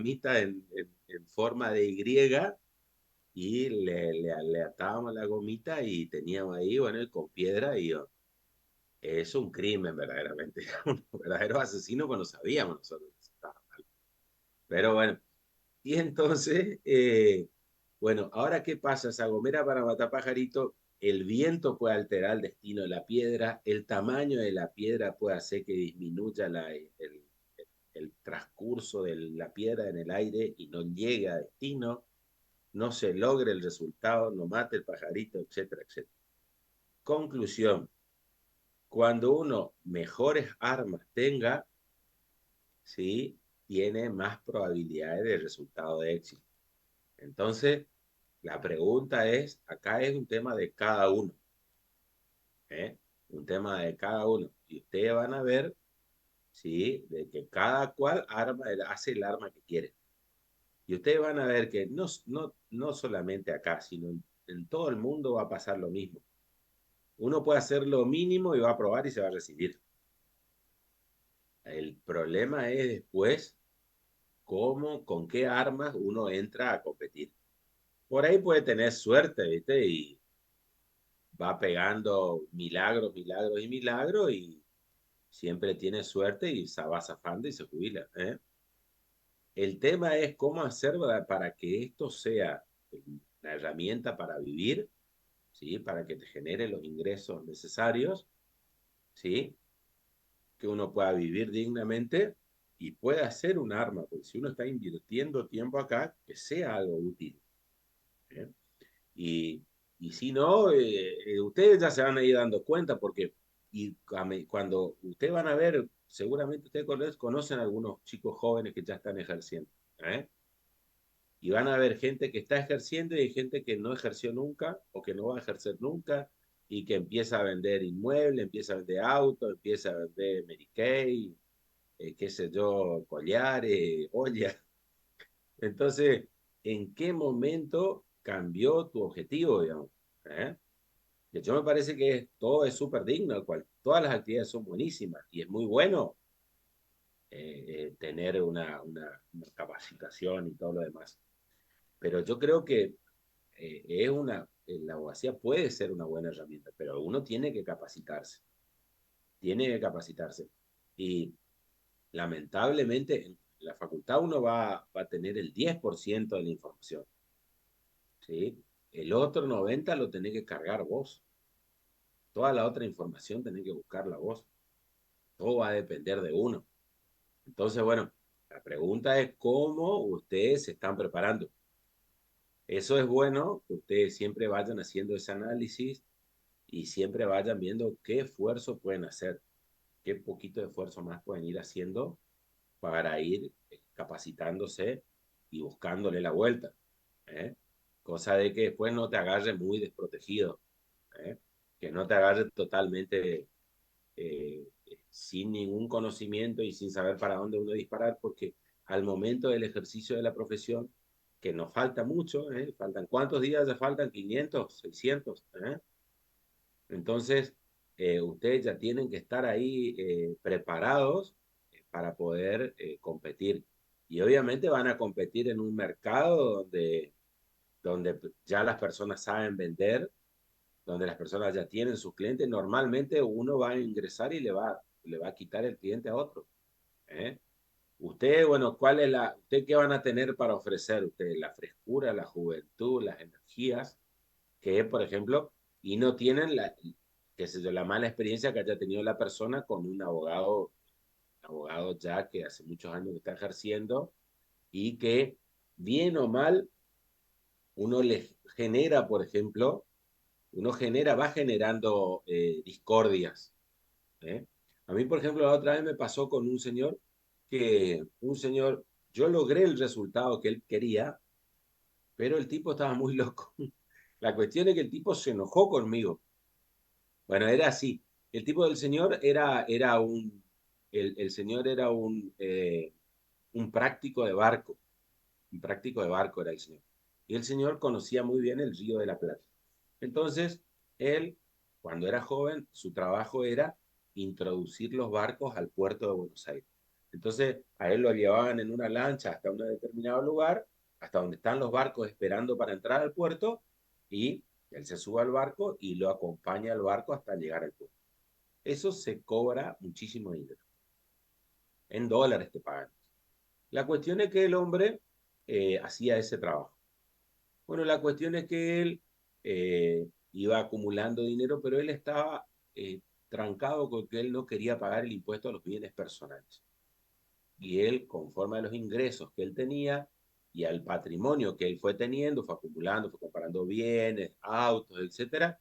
gomita en forma de Y le atábamos la gomita y teníamos ahí, bueno, y con piedra y es un crimen verdaderamente, un verdadero asesino cuando sabíamos nosotros que estaba mal. Pero bueno, y entonces, bueno, ahora qué pasa, esa gomera para matar pajarito, el viento puede alterar el destino de la piedra, el tamaño de la piedra puede hacer que disminuya el transcurso de la piedra en el aire y no llegue a destino, no se logre el resultado, no mate el pajarito, etcétera, etcétera. Conclusión, cuando uno mejores armas tenga, ¿sí? Tiene más probabilidades de resultado de éxito. Entonces, la pregunta es, acá es un tema de cada uno, ¿eh? Un tema de cada uno. Y ustedes van a ver, ¿sí? De que cada cual hace el arma que quiere. Y ustedes van a ver que no solamente acá, sino en todo el mundo va a pasar lo mismo. Uno puede hacer lo mínimo y va a probar y se va a recibir. El problema es después cómo, con qué armas uno entra a competir. Por ahí puede tener suerte, ¿viste? Y va pegando milagros, milagros y milagros y siempre tiene suerte y se va zafando y se jubila, ¿eh? El tema es cómo hacer para que esto sea la herramienta para vivir, ¿sí? Para que te genere los ingresos necesarios, ¿sí? Que uno pueda vivir dignamente y pueda hacer un arma, porque si uno está invirtiendo tiempo acá, que sea algo útil, ¿eh? Y, y si no, ustedes ya se van a ir dando cuenta, porque cuando ustedes van a ver, seguramente ustedes conocen a algunos chicos jóvenes que ya están ejerciendo, ¿eh? Y van a ver gente que está ejerciendo y hay gente que no ejerció nunca o que no va a ejercer nunca y que empieza a vender inmuebles, empieza a vender autos, empieza a vender Mary Kay, qué sé yo, collares, ollas. Entonces, ¿en qué momento cambió tu objetivo, digamos? ¿Eh? De hecho, me parece que todo es súper digno, todas las actividades son buenísimas y es muy bueno tener una capacitación y todo lo demás. Pero yo creo que la abogacía puede ser una buena herramienta, pero uno tiene que capacitarse. Y lamentablemente en la facultad uno va a tener el 10% de la información, ¿sí? El otro 90% lo tenés que cargar vos. Toda la otra información tenés que buscarla vos. Todo va a depender de uno. Entonces, bueno, la pregunta es cómo ustedes se están preparando. Eso es bueno, que ustedes siempre vayan haciendo ese análisis y siempre vayan viendo qué esfuerzo pueden hacer, qué poquito de esfuerzo más pueden ir haciendo para ir capacitándose y buscándole la vuelta, ¿eh? Cosa de que después no te agarre muy desprotegido, ¿eh? Que no te agarre totalmente sin ningún conocimiento y sin saber para dónde uno disparar, porque al momento del ejercicio de la profesión, que nos falta mucho, ¿eh? Faltan, ¿cuántos días ya faltan? 500, 600, ¿eh? Entonces, ustedes ya tienen que estar ahí preparados para poder competir. Y obviamente van a competir en un mercado donde ya las personas saben vender, donde las personas ya tienen sus clientes. Normalmente uno va a ingresar y le va a quitar el cliente a otro, ¿eh? Usted, bueno, usted qué van a tener para ofrecer? Usted la frescura, la juventud, las energías, que por ejemplo, y no tienen qué sé yo, la mala experiencia que haya tenido la persona con un abogado ya que hace muchos años que está ejerciendo y que bien o mal uno le genera, por ejemplo, va generando discordias, ¿eh? A mí, por ejemplo, la otra vez me pasó con un señor, yo logré el resultado que él quería, pero el tipo estaba muy loco. La cuestión es que el tipo se enojó conmigo. Bueno, era así. El tipo del señor el señor era un práctico de barco. Un práctico de barco era el señor. Y el señor conocía muy bien el Río de la Plata. Entonces, él, cuando era joven, su trabajo era introducir los barcos al puerto de Buenos Aires. Entonces, a él lo llevaban en una lancha hasta un determinado lugar, hasta donde están los barcos esperando para entrar al puerto, y él se sube al barco y lo acompaña al barco hasta llegar al puerto. Eso se cobra muchísimo dinero. En dólares te pagan. La cuestión es que el hombre hacía ese trabajo. Bueno, la cuestión es que él iba acumulando dinero, pero él estaba trancado con que él no quería pagar el impuesto a los bienes personales. Y él, conforme a los ingresos que él tenía y al patrimonio que él fue teniendo, fue acumulando, fue comprando bienes, autos, etcétera,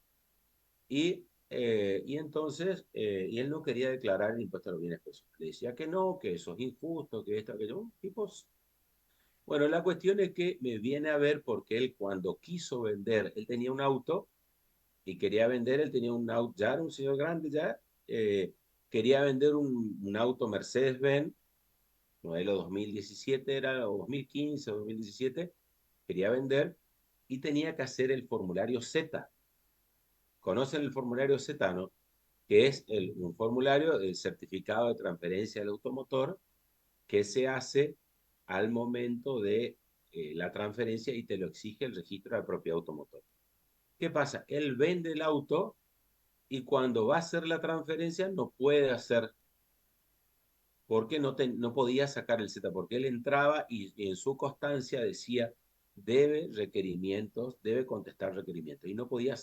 y entonces, y él no quería declarar el impuesto a los bienes personales. Le decía que no, que eso es injusto, que esto, que yo, tipos. Bueno, la cuestión es que me viene a ver porque él cuando quiso vender, él tenía un auto y quería vender, él tenía un auto, ya era un señor grande ya, quería vender un auto Mercedes-Benz, modelo 2017 era, o 2015 o 2017, quería vender y tenía que hacer el formulario Z. ¿Conocen el formulario Z, no? Que es un formulario del certificado de transferencia del automotor que se hace al momento de la transferencia y te lo exige el registro de propiedad automotor. ¿Qué pasa? Él vende el auto y cuando va a hacer la transferencia no puede hacer, porque no podía sacar el Z, porque él entraba y en su constancia decía, debe requerimientos, debe contestar requerimientos, y no podía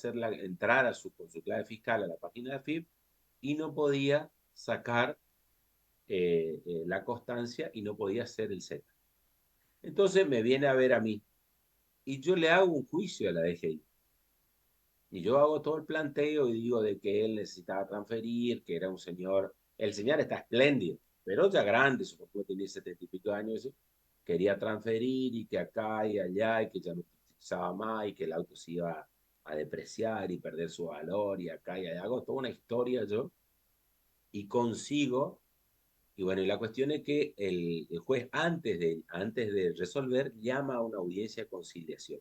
entrar con su clave fiscal a la página de AFIP y no podía sacar la constancia y no podía hacer el Z. Entonces me viene a ver a mí y yo le hago un juicio a la DGI. Y yo hago todo el planteo y digo de que él necesitaba transferir, que era un señor, el señor está espléndido, pero ya grande, supongo que tenía 70 y pico de años, quería transferir y que acá y allá y que ya no utilizaba más y que el auto se iba a depreciar y perder su valor y acá y allá. Hago toda una historia yo y consigo, y bueno, y la cuestión es que el juez antes de resolver llama a una audiencia de conciliación.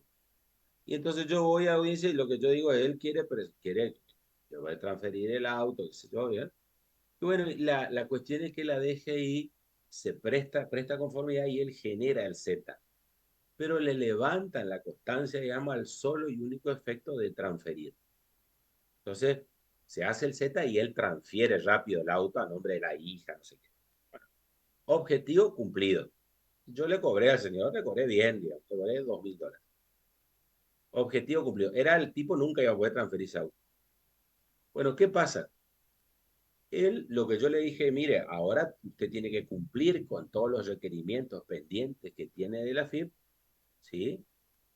Y entonces yo voy a audiencia y lo que yo digo es, él quiere que voy a transferir el auto, qué sé yo, ¿bien? Y bueno, la cuestión es que la DGI presta conformidad y él genera el Z, pero le levantan la constancia, digamos, al solo y único efecto de transferir. Entonces, se hace el Z y él transfiere rápido el auto a nombre de la hija, no sé qué. Bueno, objetivo cumplido. Yo le cobré al señor, le cobré bien, digamos, le cobré $2.000. Objetivo cumplido. Era el tipo nunca iba a poder transferirse auto. Bueno, ¿qué pasa? Él, lo que yo le dije, mire, ahora usted tiene que cumplir con todos los requerimientos pendientes que tiene de la FIP, ¿sí?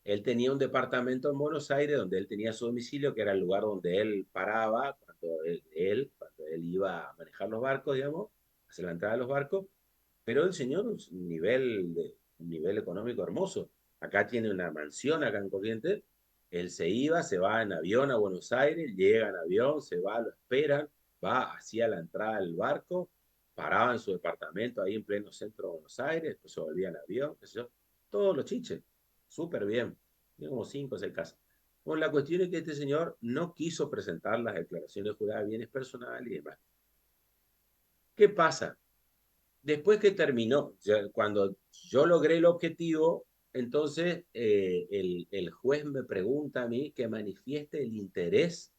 Él tenía un departamento en Buenos Aires donde él tenía su domicilio, que era el lugar donde él paraba cuando él iba a manejar los barcos, digamos, hacer la entrada de los barcos, pero el señor un nivel económico hermoso. Acá tiene una mansión acá en Corrientes, él se iba, se va en avión a Buenos Aires, llega en avión, se va, lo esperan, va hacia la entrada del barco, paraba en su departamento ahí en pleno centro de Buenos Aires, después se volvía en avión, qué sé yo, todos los chiches, súper bien, tiene como 5 o 6 casas. Bueno, la cuestión es que este señor no quiso presentar las declaraciones juradas de bienes personales y demás. ¿Qué pasa? Después que terminó, cuando yo logré el objetivo, entonces el juez me pregunta a mí que manifieste el interés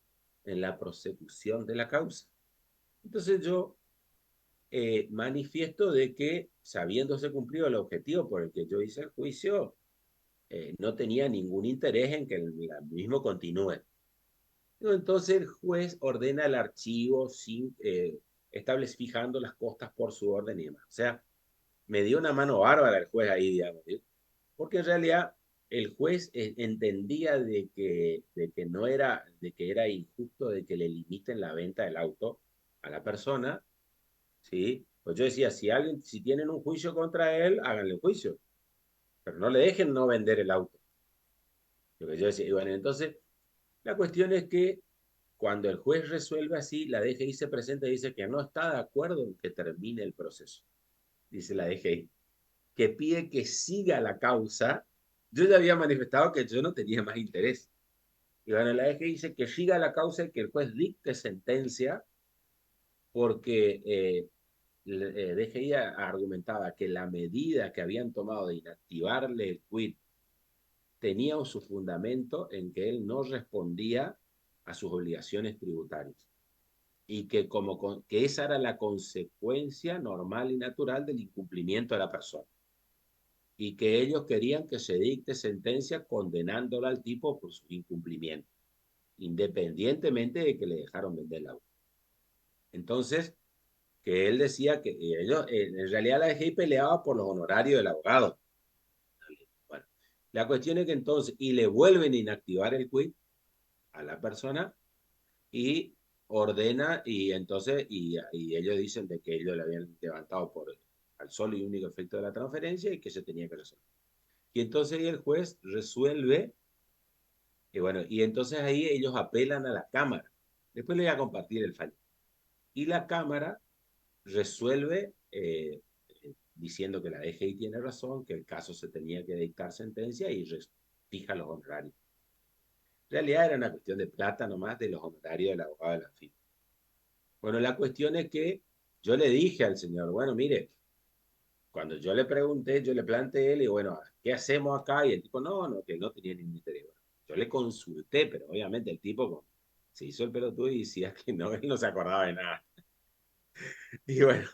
en la prosecución de la causa. Entonces yo manifiesto de que, sabiéndose cumplido el objetivo por el que yo hice el juicio, no tenía ningún interés en que el mismo continúe. Entonces el juez ordena el archivo sin fijando las costas por su orden y demás. O sea, me dio una mano bárbara el juez ahí, digamos, ¿sí? Porque en realidad el juez entendía de que no era, de que era injusto de que le limiten la venta del auto a la persona, ¿sí? Pues yo decía, si tienen un juicio contra él, háganle un juicio, pero no le dejen no vender el auto. Lo que yo decía, y bueno, entonces la cuestión es que cuando el juez resuelve así, la DGI se presenta y dice que no está de acuerdo en que termine el proceso, dice la DGI, que pide que siga la causa. Yo ya había manifestado que yo no tenía más interés. Y bueno, la DGI dice que siga la causa y que el juez dicte sentencia porque DGI argumentaba que la medida que habían tomado de inactivarle el quit tenía su fundamento en que él no respondía a sus obligaciones tributarias y que, que esa era la consecuencia normal y natural del incumplimiento de la persona y que ellos querían que se dicte sentencia condenándolo al tipo por su incumplimiento, independientemente de que le dejaron vender el auto. Entonces, que él decía que ellos, en realidad la DGI peleaba por los honorarios del abogado. Bueno, la cuestión es que entonces, y le vuelven a inactivar el quit a la persona y ordena, y entonces, y ellos dicen de que ellos le habían levantado por al solo y único efecto de la transferencia y que se tenía que resolver. Y entonces el juez resuelve, y bueno, y entonces ahí ellos apelan a la Cámara. Después le voy a compartir el fallo. Y la Cámara resuelve diciendo que la DGI tiene razón, que el caso se tenía que dictar sentencia y fija los honorarios. En realidad era una cuestión de plata nomás de los honorarios del abogado de la firma. Bueno, la cuestión es que yo le dije al señor, bueno, mire, cuando yo le pregunté, yo le planteé, le digo, bueno, ¿qué hacemos acá? Y el tipo, no, que no tenía ningún interés. Bueno, yo le consulté, pero obviamente el tipo se hizo el pelotudo y decía que no, él no se acordaba de nada. Y bueno,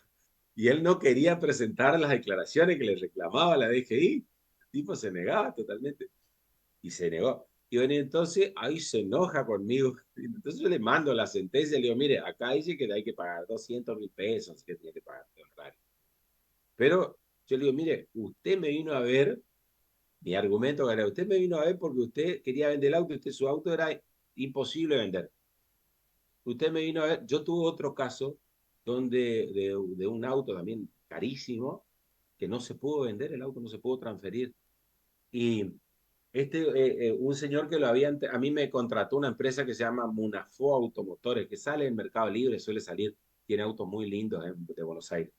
y él no quería presentar las declaraciones que le reclamaba la DGI. El tipo se negaba totalmente y se negó. Y bueno, entonces ahí se enoja conmigo. Entonces yo le mando la sentencia y le digo, mire, acá dice que hay que pagar 200.000 pesos, que tiene que pagar de honorario. Pero yo le digo, mire, usted me vino a ver, mi argumento era, usted me vino a ver porque usted quería vender el auto, usted su auto era imposible vender. Usted me vino a ver, yo tuve otro caso donde de un auto también carísimo, que no se pudo vender, el auto no se pudo transferir. Y un señor que lo había, a mí me contrató una empresa que se llama Munafo Automotores, que sale en Mercado Libre, suele salir, tiene autos muy lindos de Buenos Aires.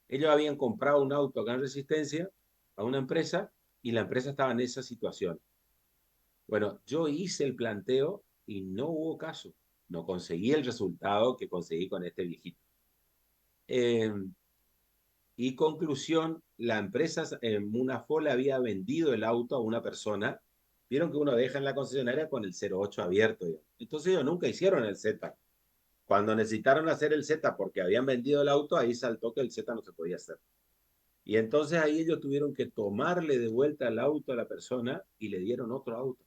Ellos habían comprado un auto acá en Resistencia a una empresa y la empresa estaba en esa situación. Bueno, yo hice el planteo y no hubo caso. No conseguí el resultado que conseguí con este viejito. Eh, y conclusión, la empresa Munafo le había vendido el auto a una persona. Vieron que uno deja en la concesionaria con el 08 abierto. Digamos. Entonces ellos nunca hicieron el Z. Cuando necesitaron hacer el Z porque habían vendido el auto, ahí saltó que el Z no se podía hacer. Y entonces ahí ellos tuvieron que tomarle de vuelta el auto a la persona y le dieron otro auto.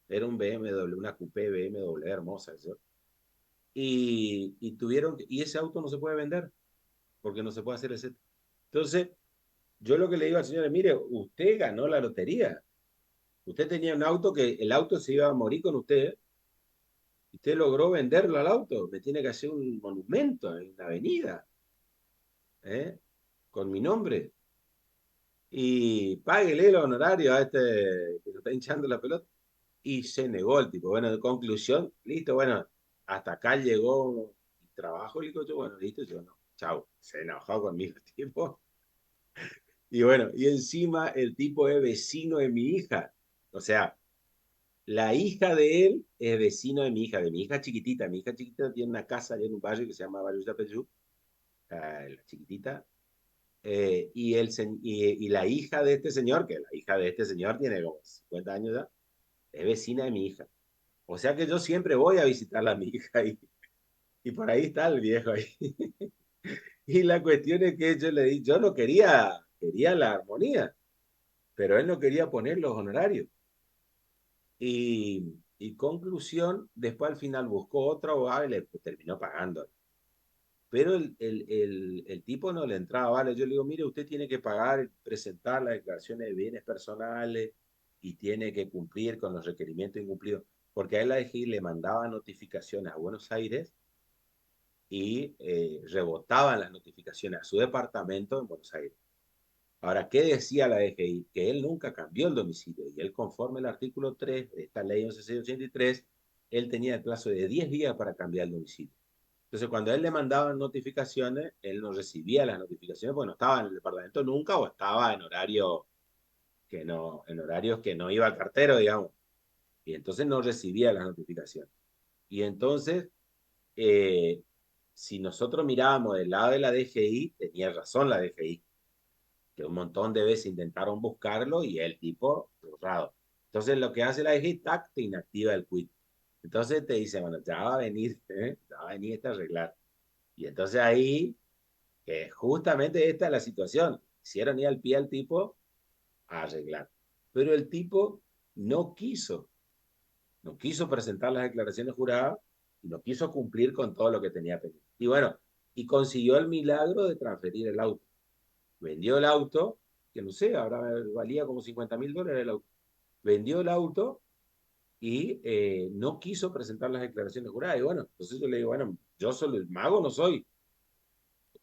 Era un BMW, una coupé BMW hermosa. Eso. Y ese auto no se puede vender porque no se puede hacer el Z. Entonces, yo lo que le digo al señor es, mire, usted ganó la lotería. Usted tenía un auto que el auto se iba a morir con usted. Usted logró venderlo al auto. Me tiene que hacer un monumento en la avenida, ¿eh? Con mi nombre. Y páguele el honorario a este que lo está hinchando la pelota. Y se negó el tipo. Bueno, de conclusión, listo, bueno, hasta acá llegó mi trabajo. Le digo yo, bueno, listo, yo no. Chau. Se enojó conmigo el tipo. Y bueno, y encima el tipo es vecino de mi hija. O sea, la hija de él es vecino de mi hija chiquitita. Mi hija chiquitita tiene una casa allá en un barrio que se llama Barrio Yapeyú, la chiquitita. Y la hija de este señor, que la hija de este señor tiene como 50 años ya, es vecina de mi hija. O sea que yo siempre voy a visitar a mi hija y por ahí está el viejo ahí. Y la cuestión es que yo le di, yo no quería la armonía, pero él no quería poner los honorarios. Y conclusión, después al final buscó otro abogado y le terminó pagando. Pero el tipo no le entraba, ¿vale? Yo le digo, mire, usted tiene que pagar, presentar las declaraciones de bienes personales y tiene que cumplir con los requerimientos incumplidos, porque a él la DGI le mandaba notificaciones a Buenos Aires y rebotaban las notificaciones a su departamento en Buenos Aires. Ahora, ¿qué decía la DGI? Que él nunca cambió el domicilio y él, conforme al artículo 3 de esta ley 1183, él tenía el plazo de 10 días para cambiar el domicilio. Entonces, cuando a él le mandaban notificaciones, él no recibía las notificaciones porque no estaba en el departamento nunca o estaba en horario en horarios que no iba al cartero, digamos. Y entonces no recibía las notificaciones. Y entonces, eh, si nosotros mirábamos del lado de la DGI, tenía razón la DGI, que un montón de veces intentaron buscarlo y el tipo, borrado. Entonces lo que hace la DGI, tac, te inactiva el quit. Entonces te dice, bueno, ya va a venir, ya va a venir este a arreglar. Y entonces ahí, justamente esta es la situación. Hicieron ir al pie al tipo a arreglar. Pero el tipo no quiso, no quiso presentar las declaraciones juradas y no quiso cumplir con todo lo que tenía pendiente. Y bueno, y consiguió el milagro de transferir el auto. Vendió el auto, que no sé, ahora valía como $50.000 el auto. Vendió el auto y no quiso presentar las declaraciones juradas. Y bueno, entonces yo le digo, bueno, yo solo el mago no soy.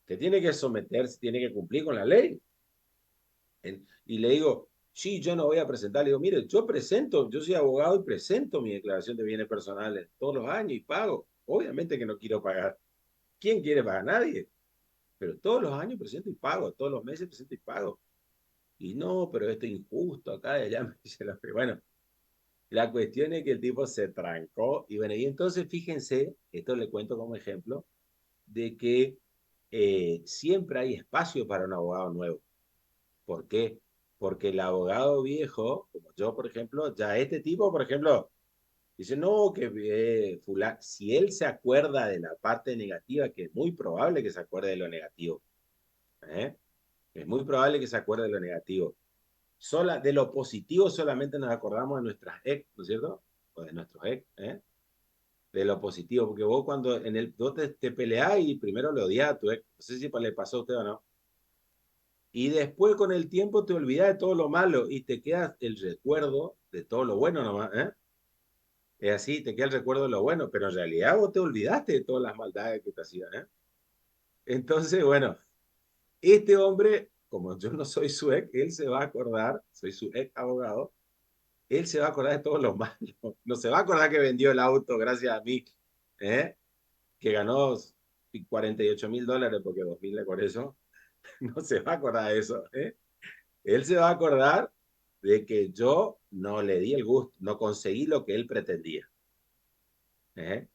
Usted tiene que someterse, tiene que cumplir con la ley. Y le digo, sí, yo no voy a presentar. Le digo, mire, yo presento, yo soy abogado y presento mi declaración de bienes personales todos los años y pago. Obviamente que no quiero pagar. ¿Quién quiere pagar? Nadie. Pero todos los años presento y pago, todos los meses presento y pago. Y no, pero esto es injusto acá y allá. Me dice bueno, la cuestión es que el tipo se trancó. Y bueno, y entonces fíjense, esto le cuento como ejemplo, de que siempre hay espacio para un abogado nuevo. ¿Por qué? Porque el abogado viejo, como yo, por ejemplo, ya este tipo, por ejemplo, dice, no, que si él se acuerda de la parte negativa, que es muy probable que se acuerde de lo negativo, ¿eh? Es muy probable que se acuerde de lo negativo. De lo positivo solamente nos acordamos de nuestras ex, ¿no es cierto? O de nuestros ex, ¿eh? De lo positivo, porque vos cuando vos te peleás y primero le odiás a tu ex, no sé si le pasó a usted o no, y después con el tiempo te olvidas de todo lo malo y te queda el recuerdo de todo lo bueno nomás, ¿eh? Es así, te queda el recuerdo de lo bueno, pero en realidad vos te olvidaste de todas las maldades que te hacían, ¿eh? Entonces, bueno, este hombre, como yo no soy su ex, él se va a acordar, soy su ex abogado, él se va a acordar de todo lo malo. No se va a acordar que vendió el auto gracias a mí, ¿eh? Que ganó $48.000 porque 2.000 por eso. No se va a acordar de eso, ¿eh? Él se va a acordar de que yo no le di el gusto, no conseguí lo que él pretendía. ¿Eh?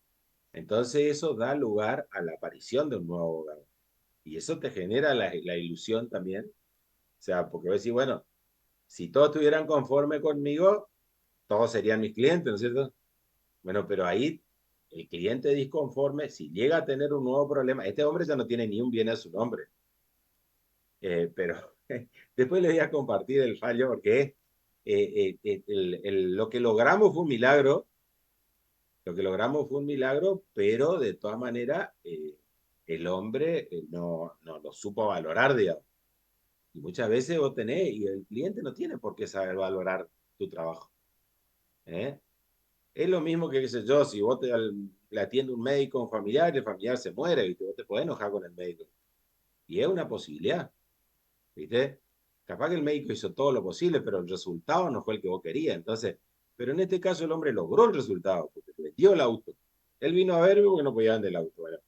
Entonces eso da lugar a la aparición de un nuevo abogado. Y eso te genera la ilusión también. O sea, porque voy a decir, bueno, si todos estuvieran conformes conmigo, todos serían mis clientes, ¿no es cierto? Bueno, pero ahí el cliente disconforme, si llega a tener un nuevo problema, este hombre ya no tiene ni un bien a su nombre. Pero después les voy a compartir el fallo porque lo que logramos fue un milagro, lo que logramos fue un milagro, pero de todas maneras el hombre no lo supo valorar, digamos. Y muchas veces vos tenés, y el cliente no tiene por qué saber valorar tu trabajo. ¿Eh? Es lo mismo que, qué sé yo, si vos le atiende un médico, un familiar, y el familiar se muere, ¿viste? Vos te podés enojar con el médico. Y es una posibilidad. ¿Viste? Capaz que el médico hizo todo lo posible, pero el resultado no fue el que vos querías. Entonces, pero en este caso el hombre logró el resultado, porque vendió el auto. Él vino a verme porque no podía vender el auto. Bueno,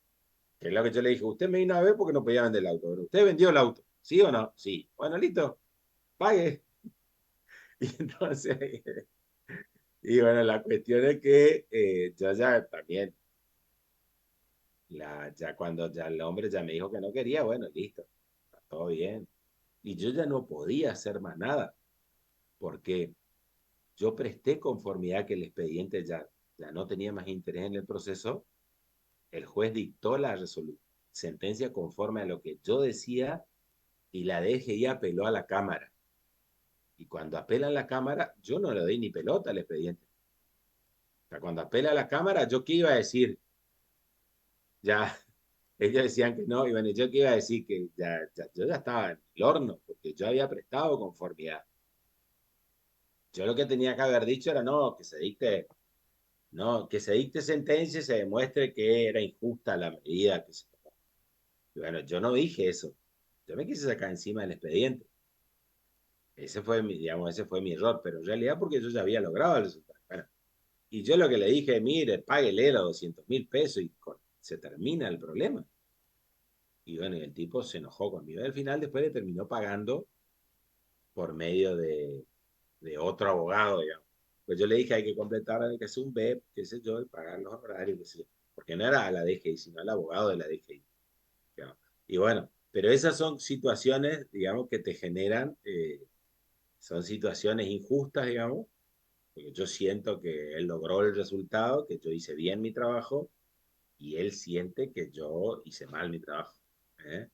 que es lo que yo le dije, usted me vino a ver porque no podía vender el auto. Pero usted vendió el auto, ¿sí o no? Sí. Bueno, listo, pague. Y entonces, y bueno, la cuestión es que yo ya también, ya cuando ya el hombre ya me dijo que no quería, bueno, listo, está todo bien. Y yo ya no podía hacer más nada, porque yo presté conformidad que el expediente ya no tenía más interés en el proceso. El juez dictó la sentencia conforme a lo que yo decía y la DGI apeló a la Cámara. Y cuando apela a la Cámara, yo no le doy ni pelota al expediente. O sea, cuando apela a la Cámara, ¿yo qué iba a decir? Ya, ellos decían que no, y bueno, yo qué iba a decir que yo ya estaba en el horno, porque yo había prestado conformidad. Yo lo que tenía que haber dicho era no, que se dicte. No, que se dicte sentencia y se demuestre que era injusta la medida que se tomó. Y bueno, yo no dije eso. Yo me quise sacar encima del expediente. Ese fue digamos, ese fue mi error, pero en realidad porque yo ya había logrado el resultado. Bueno, y yo lo que le dije, mire, páguele los 200.000 pesos y se termina el problema. Y bueno, y el tipo se enojó conmigo. Al final después le terminó pagando por medio de otro abogado, digamos. Pues yo le dije, hay que completar, hay que hacer un BEP, qué sé yo, y pagar los horarios, qué sé yo. porque no era a la DGI, sino al abogado de la DGI. Digamos. Y bueno, pero esas son situaciones, digamos, que te generan, son situaciones injustas, digamos, porque yo siento que él logró el resultado, que yo hice bien mi trabajo, y él siente que yo hice mal mi trabajo. ¿Eh?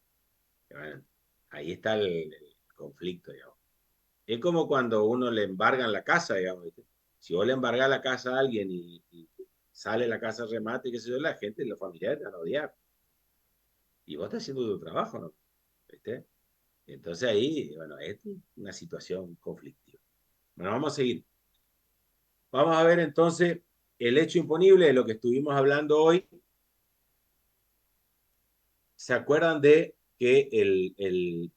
Y bueno, ahí está el conflicto, digamos. Es como cuando uno le embargan la casa, digamos, ¿viste? Si vos le embargas la casa a alguien y sale la casa remate, qué sé yo, la gente, los familiares te van a odiar. Y vos estás haciendo tu trabajo, ¿no? ¿Viste? Entonces ahí, bueno, es una situación conflictiva. Bueno, vamos a seguir. Vamos a ver entonces el hecho imponible de lo que estuvimos hablando hoy. ¿Se acuerdan de que el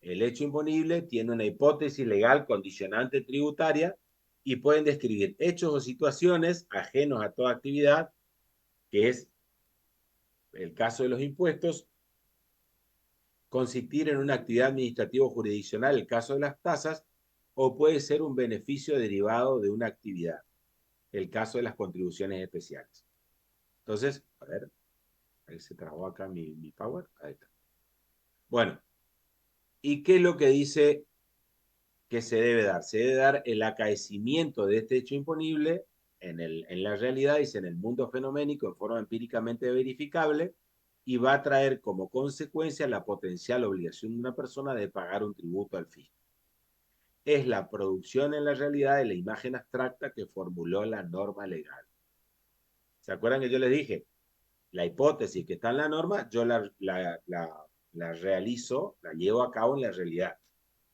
hecho imponible tiene una hipótesis legal condicionante tributaria y pueden describir hechos o situaciones ajenos a toda actividad, que es el caso de los impuestos, consistir en una actividad administrativa o jurisdiccional, el caso de las tasas, o puede ser un beneficio derivado de una actividad, el caso de las contribuciones especiales. Entonces, a ver se trabó acá mi power. Ahí está. Bueno, ¿y qué es lo que dice que se debe dar? Se debe dar el acaecimiento de este hecho imponible en la realidad, dice, en el mundo fenoménico, en forma empíricamente verificable, y va a traer como consecuencia la potencial obligación de una persona de pagar un tributo al fisco. Es la producción en la realidad de la imagen abstracta que formuló la norma legal. ¿Se acuerdan que yo les dije? La hipótesis que está en la norma, yo la realizo, la llevo a cabo en la realidad.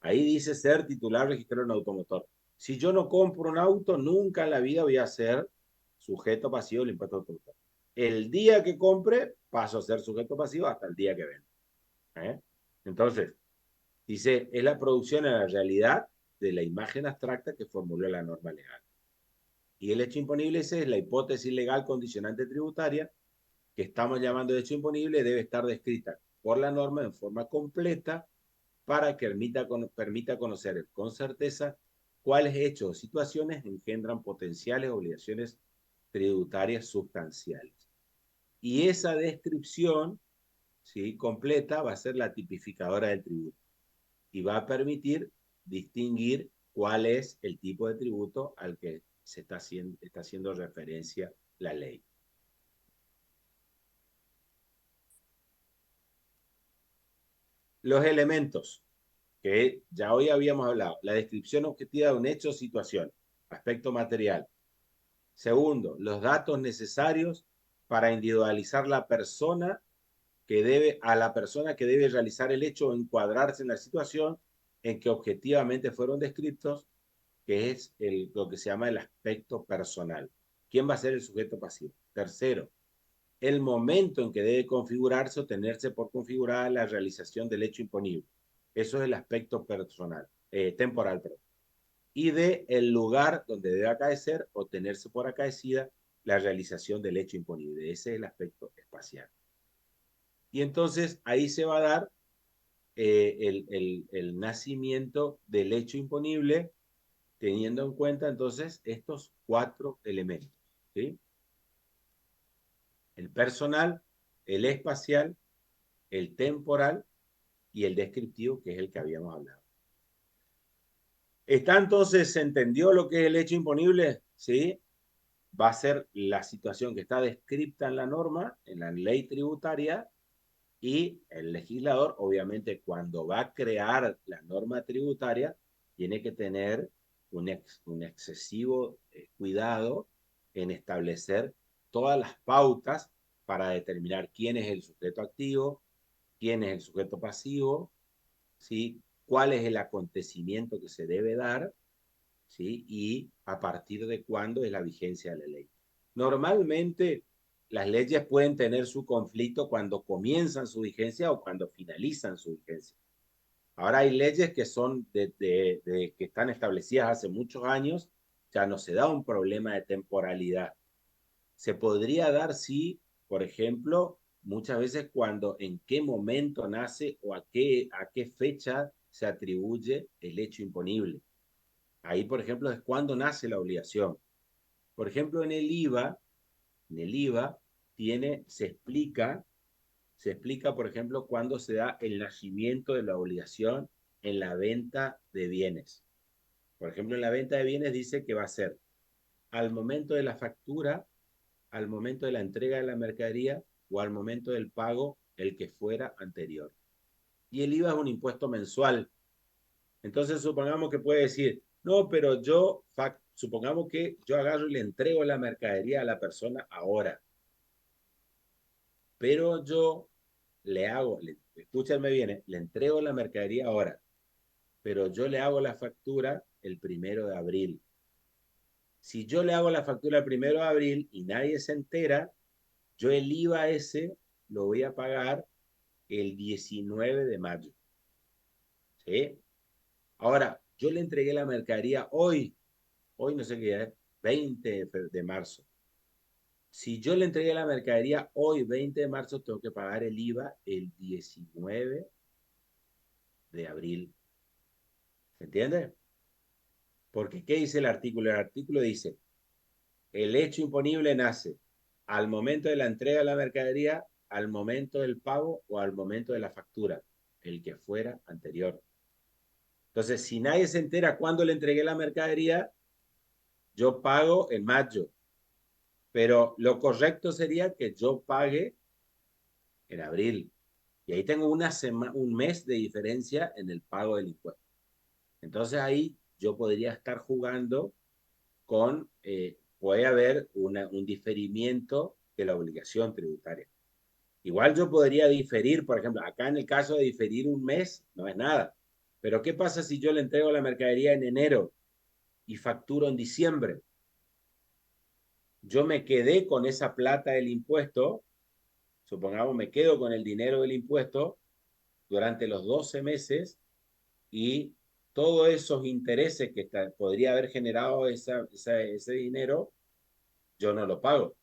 Ahí dice ser titular registrado en automotor. Si yo no compro un auto, nunca en la vida voy a ser sujeto pasivo del impuesto automotor. El día que compre, paso a ser sujeto pasivo hasta el día que venda. ¿Eh? Entonces, dice, es la producción en la realidad de la imagen abstracta que formuló la norma legal. Y el hecho imponible ese es la hipótesis legal condicionante tributaria que estamos llamando de hecho imponible, debe estar descrita por la norma en forma completa para que permita conocer con certeza cuáles hechos o situaciones engendran potenciales obligaciones tributarias sustanciales. Y esa descripción, ¿sí?, completa va a ser la tipificadora del tributo y va a permitir distinguir cuál es el tipo de tributo al que se está haciendo referencia la ley. Los elementos que ya hoy habíamos hablado, la descripción objetiva de un hecho o situación, aspecto material. Segundo, los datos necesarios para individualizar a la persona que debe realizar el hecho o encuadrarse en la situación en que objetivamente fueron descritos, que es lo que se llama el aspecto personal. ¿Quién va a ser el sujeto pasivo? Tercero, el momento en que debe configurarse o tenerse por configurada la realización del hecho imponible. Eso es el aspecto personal, temporal, perdón. Y de el lugar donde debe acaecer o tenerse por acaecida la realización del hecho imponible. Ese es el aspecto espacial. Y entonces ahí se va a dar el nacimiento del hecho imponible, teniendo en cuenta entonces estos cuatro elementos. ¿Sí? El personal, el espacial, el temporal y el descriptivo, que es el que habíamos hablado. ¿Está entonces, se entendió lo que es el hecho imponible? ¿Sí? Va a ser la situación que está descrita en la norma, en la ley tributaria, y el legislador, obviamente, cuando va a crear la norma tributaria, tiene que tener un excesivo cuidado en establecer todas las pautas para determinar quién es el sujeto activo, quién es el sujeto pasivo, ¿sí?, cuál es el acontecimiento que se debe dar, ¿sí?, y a partir de cuándo es la vigencia de la ley. Normalmente las leyes pueden tener su conflicto cuando comienzan su vigencia o cuando finalizan su vigencia. Ahora hay leyes que son que están establecidas hace muchos años, ya no se da un problema de temporalidad. Se podría dar si, por ejemplo, muchas veces cuando en qué momento nace o a qué fecha se atribuye el hecho imponible. Ahí, por ejemplo, es cuando nace la obligación. Por ejemplo, en el IVA, se explica, por ejemplo, cuándo se da el nacimiento de la obligación en la venta de bienes. Por ejemplo, en la venta de bienes dice que va a ser al momento de la factura, al momento de la entrega de la mercadería o al momento del pago, el que fuera anterior. Y el IVA es un impuesto mensual. Entonces, supongamos que puede decir, no, pero supongamos que yo agarro y le entrego la mercadería a la persona ahora, pero yo escúchenme bien, le entrego la mercadería ahora, pero yo le hago la factura el 1 de abril. Si yo le hago la factura el 1 de abril y nadie se entera, yo el IVA ese lo voy a pagar el 19 de mayo. ¿Sí? Ahora, yo le entregué la mercadería hoy no sé qué día es, 20 de marzo. Si yo le entregué la mercadería hoy, 20 de marzo, tengo que pagar el IVA el 19 de abril. ¿Se entiende? Porque, ¿qué dice el artículo? El artículo dice, el hecho imponible nace al momento de la entrega de la mercadería, al momento del pago o al momento de la factura, el que fuera anterior. Entonces, si nadie se entera cuándo le entregué la mercadería, yo pago en mayo. Pero lo correcto sería que yo pague en abril. Y ahí tengo un mes de diferencia en el pago del impuesto. Entonces ahí yo podría estar jugando puede haber un diferimiento de la obligación tributaria. Igual yo podría diferir, por ejemplo, acá en el caso de diferir un mes, no es nada. Pero ¿qué pasa si yo le entrego la mercadería en enero y facturo en diciembre? Yo me quedé con esa plata del impuesto, supongamos me quedo con el dinero del impuesto durante los 12 meses y todos esos intereses que podría haber generado ese dinero, yo no lo pago.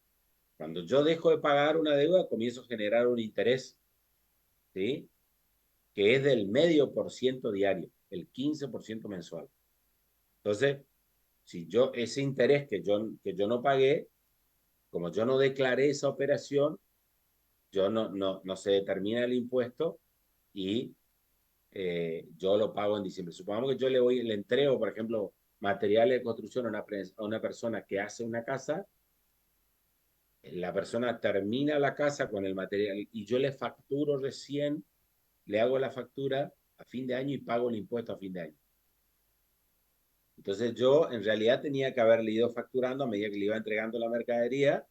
Cuando yo dejo de pagar una deuda, comienzo a generar un interés, ¿sí? Que es del 0,5% diario, el 15% mensual. Entonces, si yo ese interés que yo no pagué, como yo no declaré esa operación, yo no se determina el impuesto y yo lo pago en diciembre. Supongamos que yo le entrego, por ejemplo, materiales de construcción a una persona que hace una casa, la persona termina la casa con el material y yo le facturo recién, le hago la factura a fin de año y pago el impuesto a fin de año. Entonces yo en realidad tenía que haberle ido facturando a medida que le iba entregando la mercadería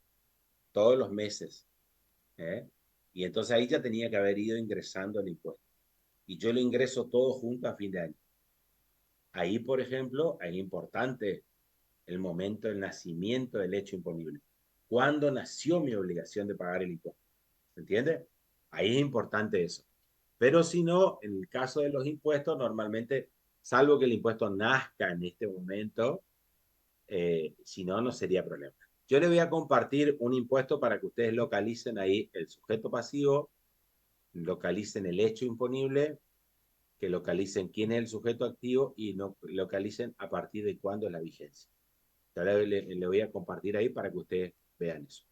todos los meses. ¿Eh? Y entonces ahí ya tenía que haber ido ingresando el impuesto. Y yo lo ingreso todo junto a fin de año. Ahí, por ejemplo, es importante el momento del nacimiento del hecho imponible. ¿Cuándo nació mi obligación de pagar el impuesto? ¿Se entiende? Ahí es importante eso. Pero si no, en el caso de los impuestos, normalmente, salvo que el impuesto nazca en este momento, si no, no sería problema. Yo le voy a compartir un impuesto para que ustedes localicen ahí el sujeto pasivo, localicen el hecho imponible, que localicen quién es el sujeto activo y no, localicen a partir de cuándo es la vigencia. Ahora le voy a compartir ahí para que ustedes vean eso.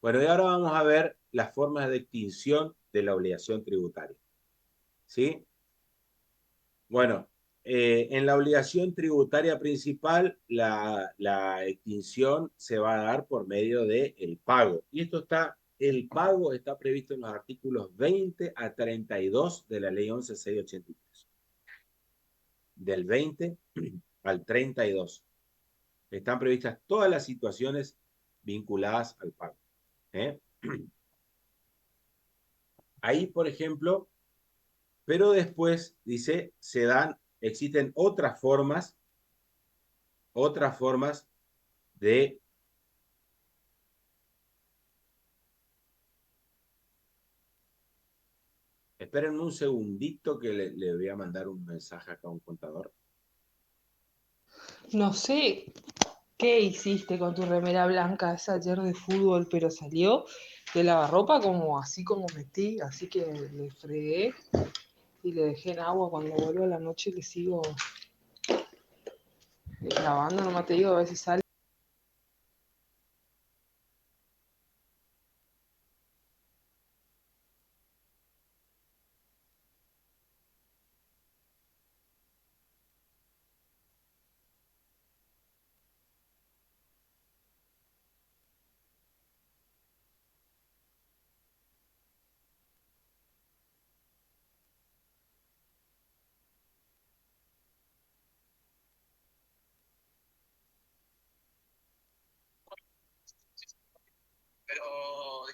Bueno, y ahora vamos a ver las formas de extinción de la obligación tributaria. ¿Sí? Bueno, en la obligación tributaria principal, la extinción se va a dar por medio del pago. Y el pago está previsto en los artículos 20 a 32 de la ley 11.683. Del 20 al 32. Están previstas todas las situaciones vinculadas al pago. ¿Eh? Ahí, por ejemplo, pero después dice, existen otras formas de, esperen un segundito que le voy a mandar un mensaje acá a un contador. No sé qué hiciste con tu remera blanca esa ayer de fútbol, pero salió de lavarropa como así como metí, así que le fregué y le dejé en agua. Cuando vuelvo a la noche le sigo lavando, nomás te digo a ver si sale.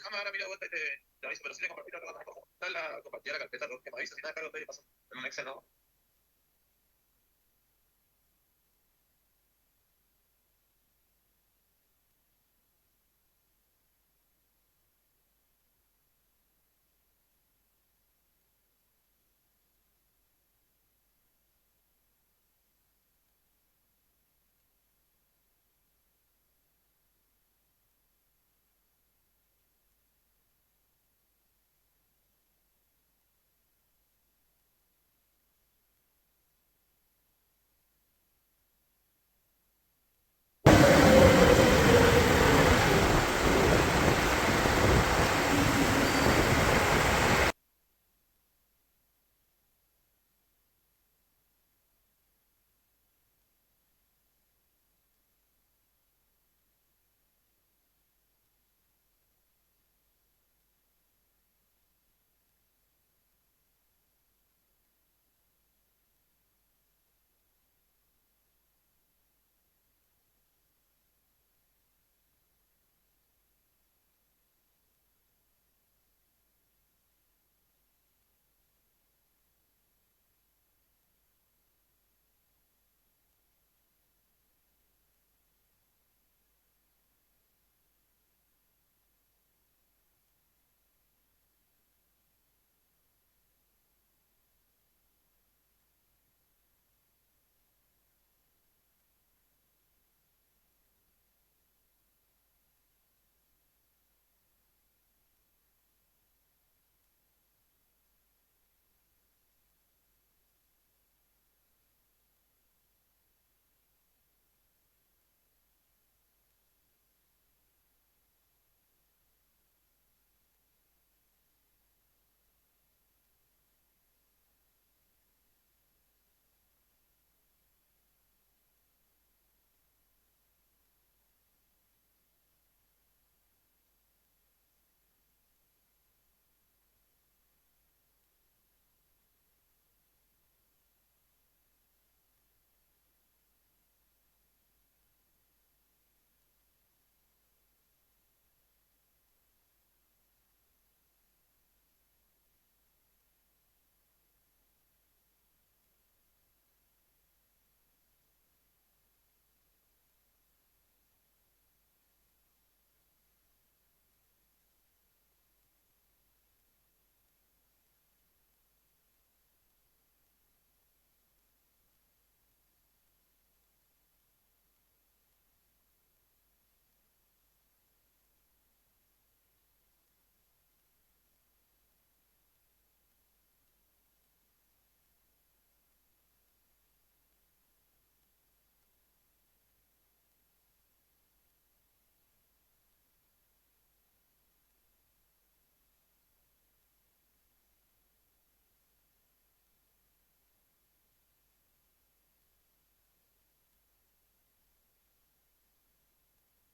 cámara, mira, vos te aviso, pero si le compartir otra cosa, como está la compartida la carpeta, que me avisa, si nada, claro, te paso en un Excel, ¿no?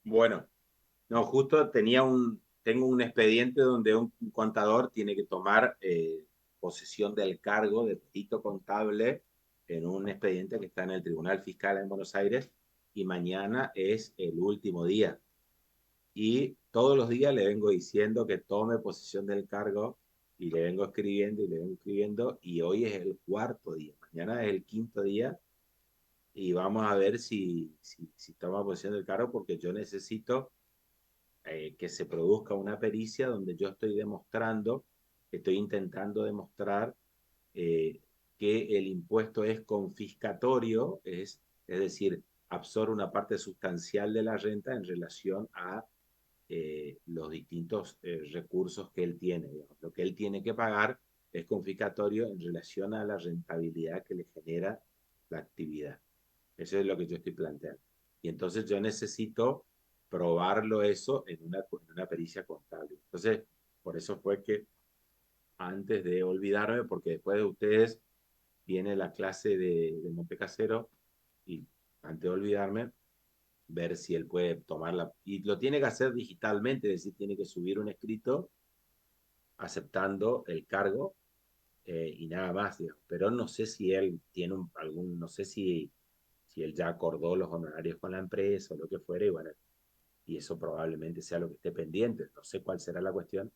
Bueno, no, justo tengo un expediente donde un contador tiene que tomar posesión del cargo de perito contable en un expediente que está en el Tribunal Fiscal en Buenos Aires y mañana es el último día. Y todos los días le vengo diciendo que tome posesión del cargo y le vengo escribiendo y le vengo escribiendo y hoy es el cuarto día, mañana es el quinto día y vamos a ver si toma posesión del cargo porque yo necesito que se produzca una pericia donde yo estoy demostrando, estoy intentando demostrar eh, que el impuesto es confiscatorio, es decir, absorbe una parte sustancial de la renta en relación a los distintos recursos que él tiene. Digamos. Lo que él tiene que pagar es confiscatorio en relación a la rentabilidad que le genera la actividad. Eso es lo que yo estoy planteando. Y entonces yo necesito probarlo eso en una pericia contable. Entonces, por eso fue que antes de olvidarme, porque después de ustedes viene la clase de Montecasero y antes de olvidarme, ver si él puede tomarla. Y lo tiene que hacer digitalmente, es decir, tiene que subir un escrito aceptando el cargo y nada más, digamos. Pero no sé si él tiene algún, no sé si él ya acordó los honorarios con la empresa o lo que fuera, y bueno, y eso probablemente sea lo que esté pendiente. No sé cuál será la cuestión,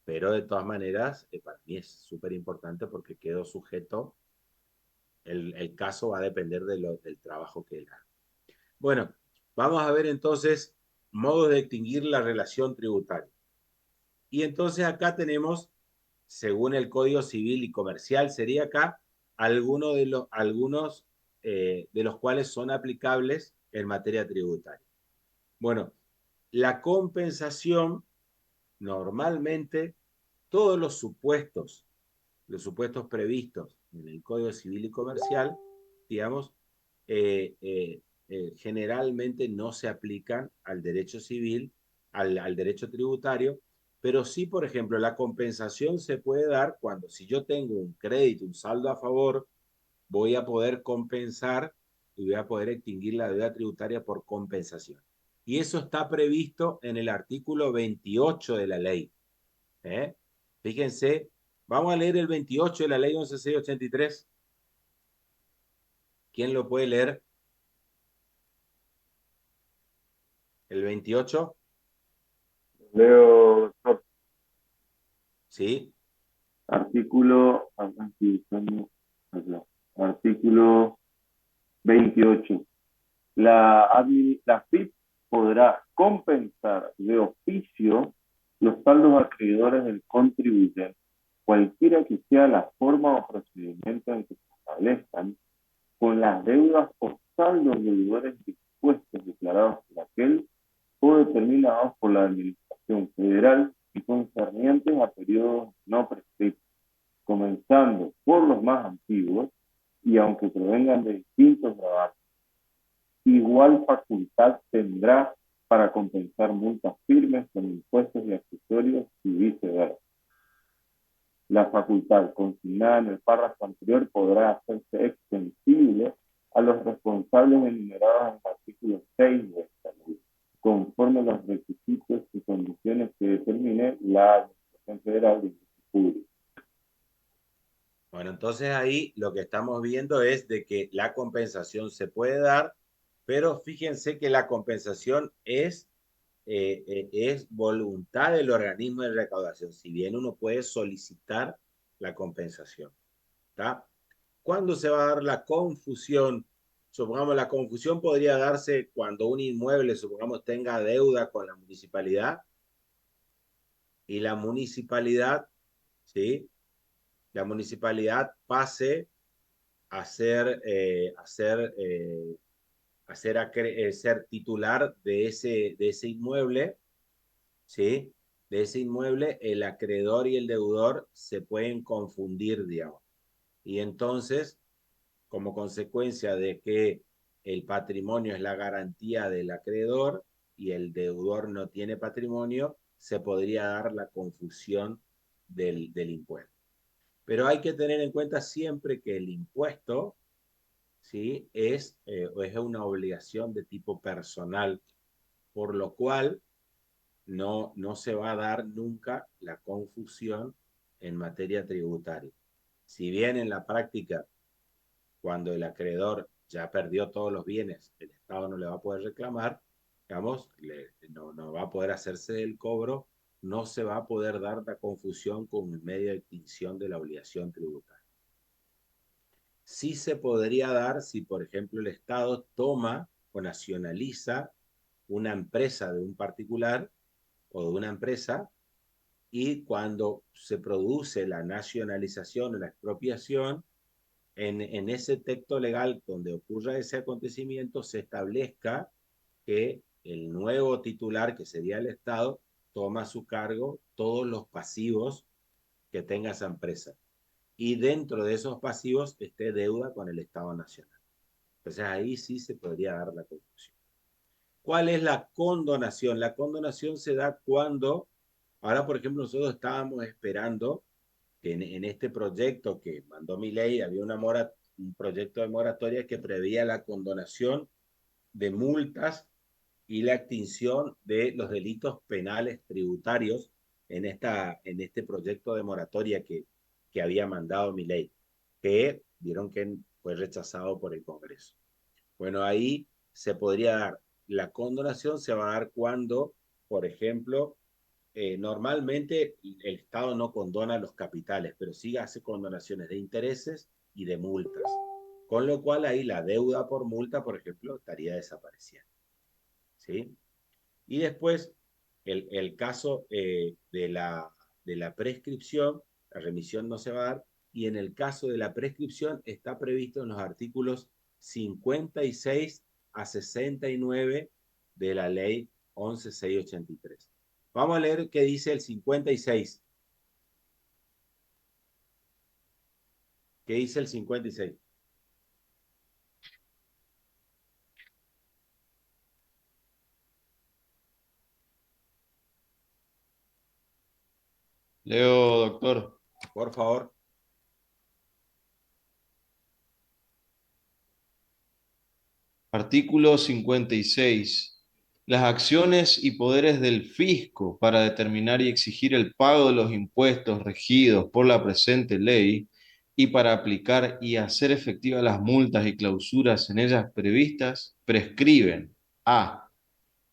pero de todas maneras, para mí es súper importante porque quedo sujeto, el caso va a depender del trabajo que él haga. Bueno, vamos a ver entonces modos de extinguir la relación tributaria. Y entonces acá tenemos, según el Código Civil y Comercial, sería acá algunos de los cuales son aplicables en materia tributaria. Bueno, la compensación, normalmente, todos los supuestos previstos en el Código Civil y Comercial, digamos, eh, eh, generalmente no se aplican al derecho civil, al derecho tributario, pero sí, por ejemplo, la compensación se puede dar cuando si yo tengo un crédito, un saldo a favor, voy a poder compensar y voy a poder extinguir la deuda tributaria por compensación. Y eso está previsto en el artículo 28 de la ley. ¿Eh? Fíjense, vamos a leer el 28 de la ley 11.683. ¿Quién lo puede leer? El 28, Leo ¿sí? artículo, artículo 28. La FIP podrá compensar de oficio los saldos acreedores del contribuyente, cualquiera que sea la forma o procedimiento en que se establezcan, con las deudas o saldos deudores dispuestos declarados por aquel o determinados por la Administración Federal y concernientes a periodos no prescritos, comenzando por los más antiguos y aunque provengan de distintos gravamen. Igual facultad tendrá para compensar multas firmes con impuestos y accesorios y viceversa. La facultad consignada en el párrafo anterior podrá hacerse extensible a los responsables enumerados en el artículo 6 de esta ley, conforme a los requisitos y condiciones que determine la Administración Federal de Ingresos Públicos. Bueno, entonces ahí lo que estamos viendo es de que la compensación se puede dar, pero fíjense que la compensación es voluntad del organismo de recaudación, si bien uno puede solicitar la compensación. ¿Está? ¿Cuándo se va a dar la confusión? Supongamos, la confusión podría darse cuando un inmueble, supongamos, tenga deuda con la municipalidad y la municipalidad, ¿sí? La municipalidad pase a ser titular de ese inmueble, ¿sí? De ese inmueble, el acreedor y el deudor se pueden confundir, digamos. Y entonces, como consecuencia de que el patrimonio es la garantía del acreedor y el deudor no tiene patrimonio, se podría dar la confusión del impuesto. Pero hay que tener en cuenta siempre que el impuesto, ¿sí? Es una obligación de tipo personal, por lo cual no se va a dar nunca la confusión en materia tributaria. Si bien en la práctica, cuando el acreedor ya perdió todos los bienes, el Estado no le va a poder reclamar, digamos, no va a poder hacerse el cobro, no se va a poder dar la confusión con el medio de extinción de la obligación tributaria. Sí se podría dar si, por ejemplo, el Estado toma o nacionaliza una empresa de un particular o de una empresa, y cuando se produce la nacionalización o la expropiación, en ese texto legal donde ocurra ese acontecimiento se establezca que el nuevo titular, que sería el Estado, toma a su cargo todos los pasivos que tenga esa empresa. Y dentro de esos pasivos esté deuda con el Estado Nacional. Entonces ahí sí se podría dar la conclusión. ¿Cuál es la condonación? La condonación se da cuando, ahora por ejemplo, nosotros estábamos esperando que en este proyecto que mandó mi ley había un proyecto de moratoria que preveía la condonación de multas y la extinción de los delitos penales tributarios en este proyecto de moratoria que había mandado mi ley, que vieron que fue rechazado por el Congreso. Bueno, ahí se podría dar la condonación se va a dar cuando, por ejemplo, normalmente el Estado no condona los capitales, pero sí hace condonaciones de intereses y de multas. Con lo cual ahí la deuda por multa, por ejemplo, estaría desapareciendo. ¿Sí? Y después el caso de la prescripción, la remisión no se va a dar, y en el caso de la prescripción está previsto en los artículos 56 a 69 de la ley 11.683. Vamos a leer qué dice el 56. ¿Qué dice el 56? Leo, doctor. Por favor. Artículo 56. Las acciones y poderes del fisco para determinar y exigir el pago de los impuestos regidos por la presente ley y para aplicar y hacer efectivas las multas y clausuras en ellas previstas prescriben a.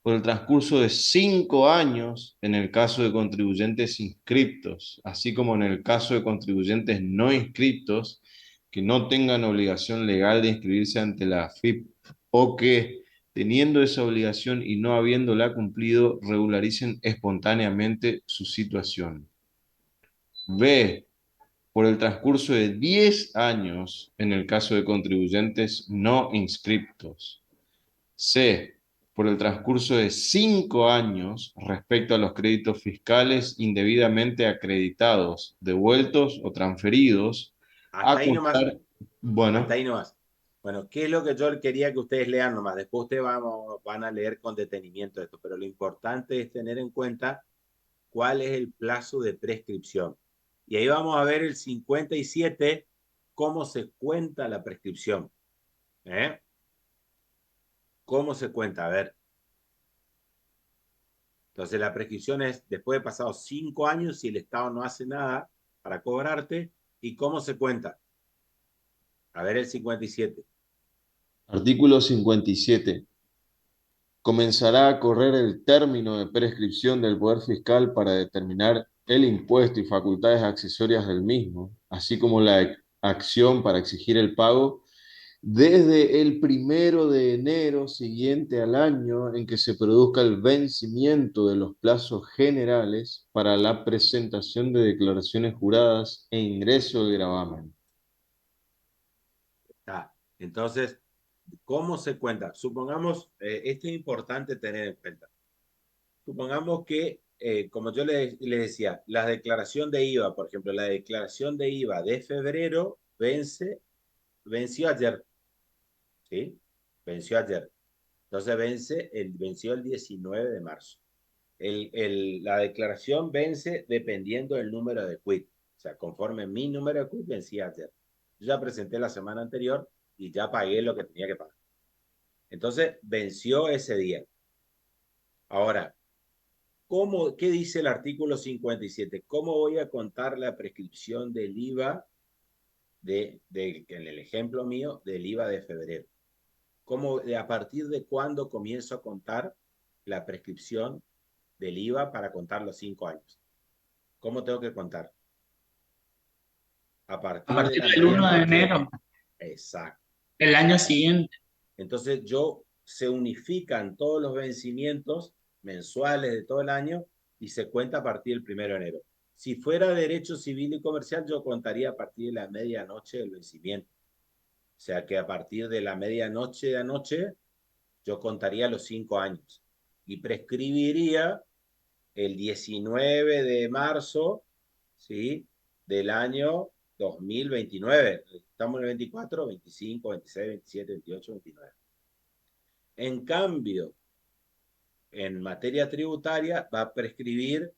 Por el transcurso de 5 años en el caso de contribuyentes inscriptos, así como en el caso de contribuyentes no inscriptos que no tengan obligación legal de inscribirse ante la AFIP o que, teniendo esa obligación y no habiéndola cumplido, regularicen espontáneamente su situación. B. Por el transcurso de 10 años en el caso de contribuyentes no inscriptos. C. Por el transcurso de 5 años respecto a los créditos fiscales indebidamente acreditados, devueltos o transferidos Hasta a ahí nomás. contar. Bueno, Hasta ahí nomás. Bueno, ¿qué es lo que yo quería que ustedes lean nomás? Después ustedes van a leer con detenimiento esto, pero lo importante es tener en cuenta cuál es el plazo de prescripción. Y ahí vamos a ver el 57, cómo se cuenta la prescripción. ¿Eh? ¿Cómo se cuenta? A ver. Entonces la prescripción es después de pasados 5 años si el Estado no hace nada para cobrarte. ¿Y cómo se cuenta? A ver el 57. artículo 57. Comenzará a correr el término de prescripción del Poder Fiscal para determinar el impuesto y facultades accesorias del mismo, así como la acción para exigir el pago desde el 1 de enero siguiente al año en que se produzca el vencimiento de los plazos generales para la presentación de declaraciones juradas e ingreso del gravamen. Está. Entonces, ¿cómo se cuenta? Supongamos, esto es importante tener en cuenta. Supongamos que, como yo les decía, la declaración de IVA, por ejemplo, la declaración de IVA de febrero venció ayer, ¿sí? Venció ayer. Entonces venció el 19 de marzo. La declaración vence dependiendo del número de quit. O sea, conforme mi número de quit vencía ayer. Yo ya presenté la semana anterior y ya pagué lo que tenía que pagar. Entonces, venció ese día. Ahora, ¿qué dice el artículo 57? ¿Cómo voy a contar la prescripción del IVA en el ejemplo mío, del IVA de febrero? ¿A partir de cuándo comienzo a contar la prescripción del IVA para contar los 5 años? ¿Cómo tengo que contar? A A partir de partir la del 1 de medianoche. enero, Exacto. el año siguiente. Entonces se unifican todos los vencimientos mensuales de todo el año y se cuenta a partir del 1 de enero. Si fuera derecho civil y comercial, yo contaría a partir de la medianoche del vencimiento. O sea que a partir de la medianoche de anoche, yo contaría los 5 años y prescribiría el 19 de marzo, ¿sí? Del año 2029. Estamos en el 24, 25, 26, 27, 28, 29. En cambio, en materia tributaria va a prescribir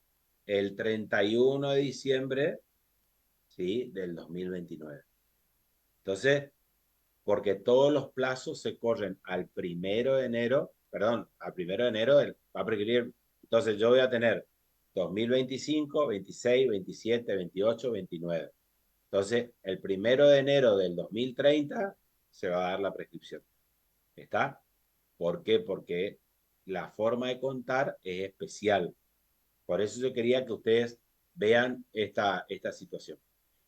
el 31 de diciembre, ¿sí? Del 2029. Entonces, porque todos los plazos se corren al 1 de enero, perdón, al 1 de enero va a prescribir. Entonces, yo voy a tener 2025, 26, 27, 28, 29. Entonces, el 1 de enero del 2030 se va a dar la prescripción. ¿Está? ¿Por qué? Porque la forma de contar es especial. Por eso yo quería que ustedes vean esta situación.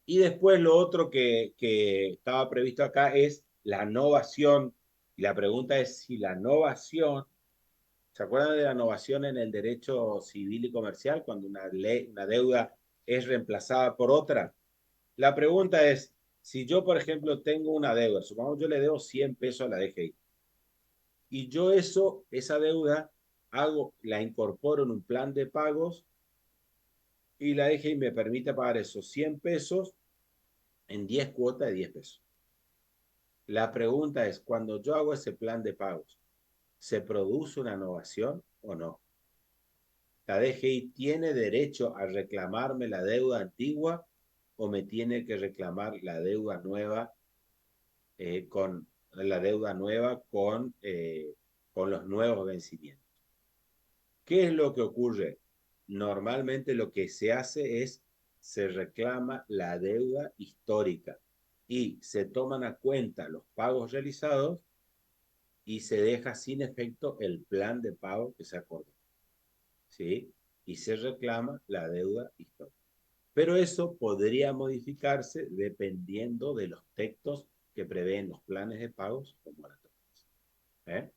Y después lo otro que estaba previsto acá es la novación. Y la pregunta es si la novación, ¿se acuerdan de la novación en el derecho civil y comercial cuando una deuda es reemplazada por otra? La pregunta es, si yo, por ejemplo, tengo una deuda, supongamos yo le debo 100 pesos a la DGI, y yo esa deuda, la incorporo en un plan de pagos y la DGI me permite pagar esos 100 pesos en 10 cuotas de 10 pesos. La pregunta es, cuando yo hago ese plan de pagos, ¿se produce una novación o no? ¿La DGI tiene derecho a reclamarme la deuda antigua o me tiene que reclamar la deuda nueva con con los nuevos vencimientos? ¿Qué es lo que ocurre? Normalmente lo que se hace es, se reclama la deuda histórica y se toman a cuenta los pagos realizados y se deja sin efecto el plan de pago que se acordó, ¿sí? Y se reclama la deuda histórica. Pero eso podría modificarse dependiendo de los textos que prevén los planes de pagos o moratorias. ¿Eh?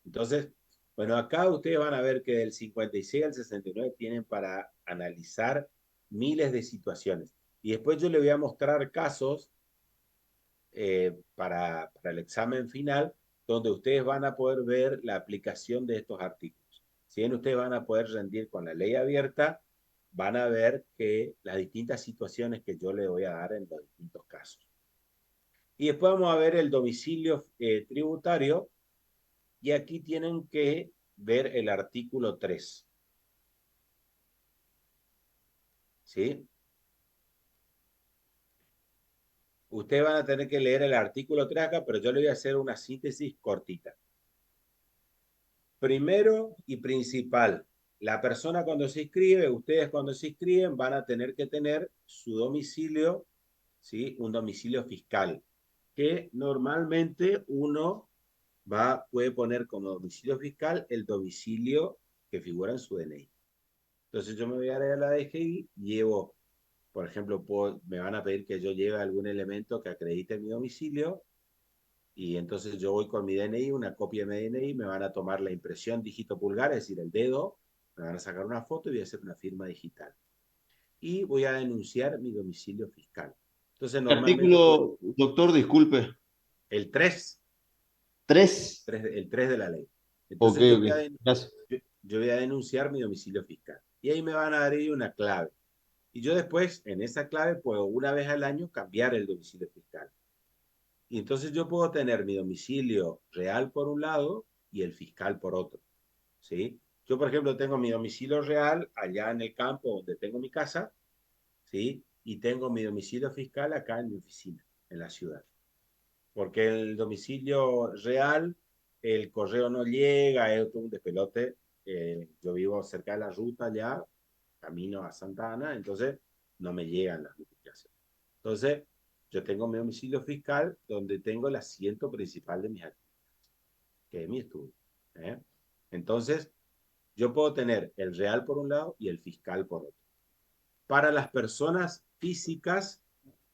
Entonces, bueno, acá ustedes van a ver que del 56 al 69 tienen para analizar miles de situaciones. Y después yo les voy a mostrar casos para el examen final, donde ustedes van a poder ver la aplicación de estos artículos. Si bien ustedes van a poder rendir con la ley abierta, van a ver que las distintas situaciones que yo les voy a dar en los distintos casos. Y después vamos a ver el domicilio tributario, y aquí tienen que ver el artículo 3. ¿Sí? Ustedes van a tener que leer el artículo 3 acá, pero yo le voy a hacer una síntesis cortita. Primero y principal, la persona cuando se inscribe, ustedes cuando se inscriben van a tener que tener su domicilio, ¿sí? Un domicilio fiscal, que normalmente uno puede poner como domicilio fiscal el domicilio que figura en su DNI. Entonces yo me voy a ir a la DGI, llevo, por ejemplo, me van a pedir que yo lleve algún elemento que acredite mi domicilio, y entonces yo voy con mi DNI, una copia de mi DNI, me van a tomar la impresión dígito pulgar, es decir, el dedo, me van a sacar una foto y voy a hacer una firma digital. Y voy a denunciar mi domicilio fiscal. Entonces, normalmente, Artículo, doctor, disculpe. el 3, Tres. el 3 de la ley. Ok, Entonces, ok. Gracias. yo voy a denunciar mi domicilio fiscal. Y ahí me van a dar ahí una clave. Y yo después, en esa clave, puedo una vez al año cambiar el domicilio fiscal. Y entonces yo puedo tener mi domicilio real por un lado y el fiscal por otro, ¿sí? Yo, por ejemplo, tengo mi domicilio real allá en el campo donde tengo mi casa, ¿sí? Y tengo mi domicilio fiscal acá en mi oficina, en la ciudad. Porque el domicilio real, el correo no llega, es todo un despelote. Yo vivo cerca de la ruta ya, camino a Santa Ana, entonces no me llegan las notificaciones. Entonces, yo tengo mi domicilio fiscal donde tengo el asiento principal de mis actividades, que es mi estudio. ¿Eh? Entonces, yo puedo tener el real por un lado y el fiscal por otro. Para las personas físicas,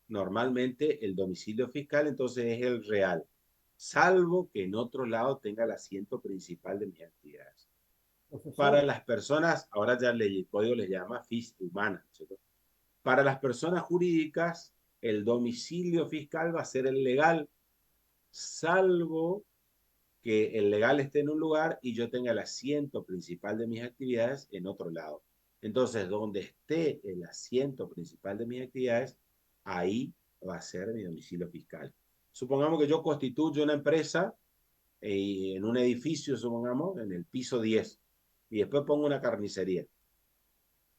normalmente el domicilio fiscal entonces es el real, salvo que en otro lado tenga el asiento principal de mis actividades. Para las personas, ahora ya el código les llama humana, ¿cierto? Para las personas jurídicas, el domicilio fiscal va a ser el legal, salvo que el legal esté en un lugar y yo tenga el asiento principal de mis actividades en otro lado. Entonces, donde esté el asiento principal de mis actividades, ahí va a ser mi domicilio fiscal. Supongamos que yo constituyo una empresa en un edificio, supongamos, en el piso 10, y después pongo una carnicería.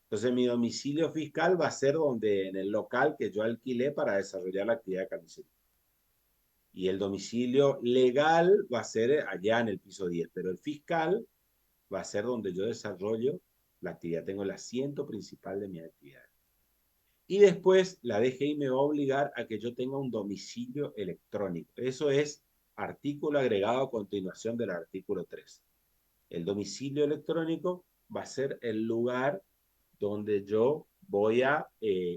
Entonces, mi domicilio fiscal va a ser donde, en el local que yo alquilé para desarrollar la actividad de carnicería. Y el domicilio legal va a ser allá en el piso 10, pero el fiscal va a ser donde yo desarrollo la actividad. Tengo el asiento principal de mi actividad. Y después la DGI me va a obligar a que yo tenga un domicilio electrónico. Eso es artículo agregado a continuación del artículo 3. El domicilio electrónico va a ser el lugar donde yo voy a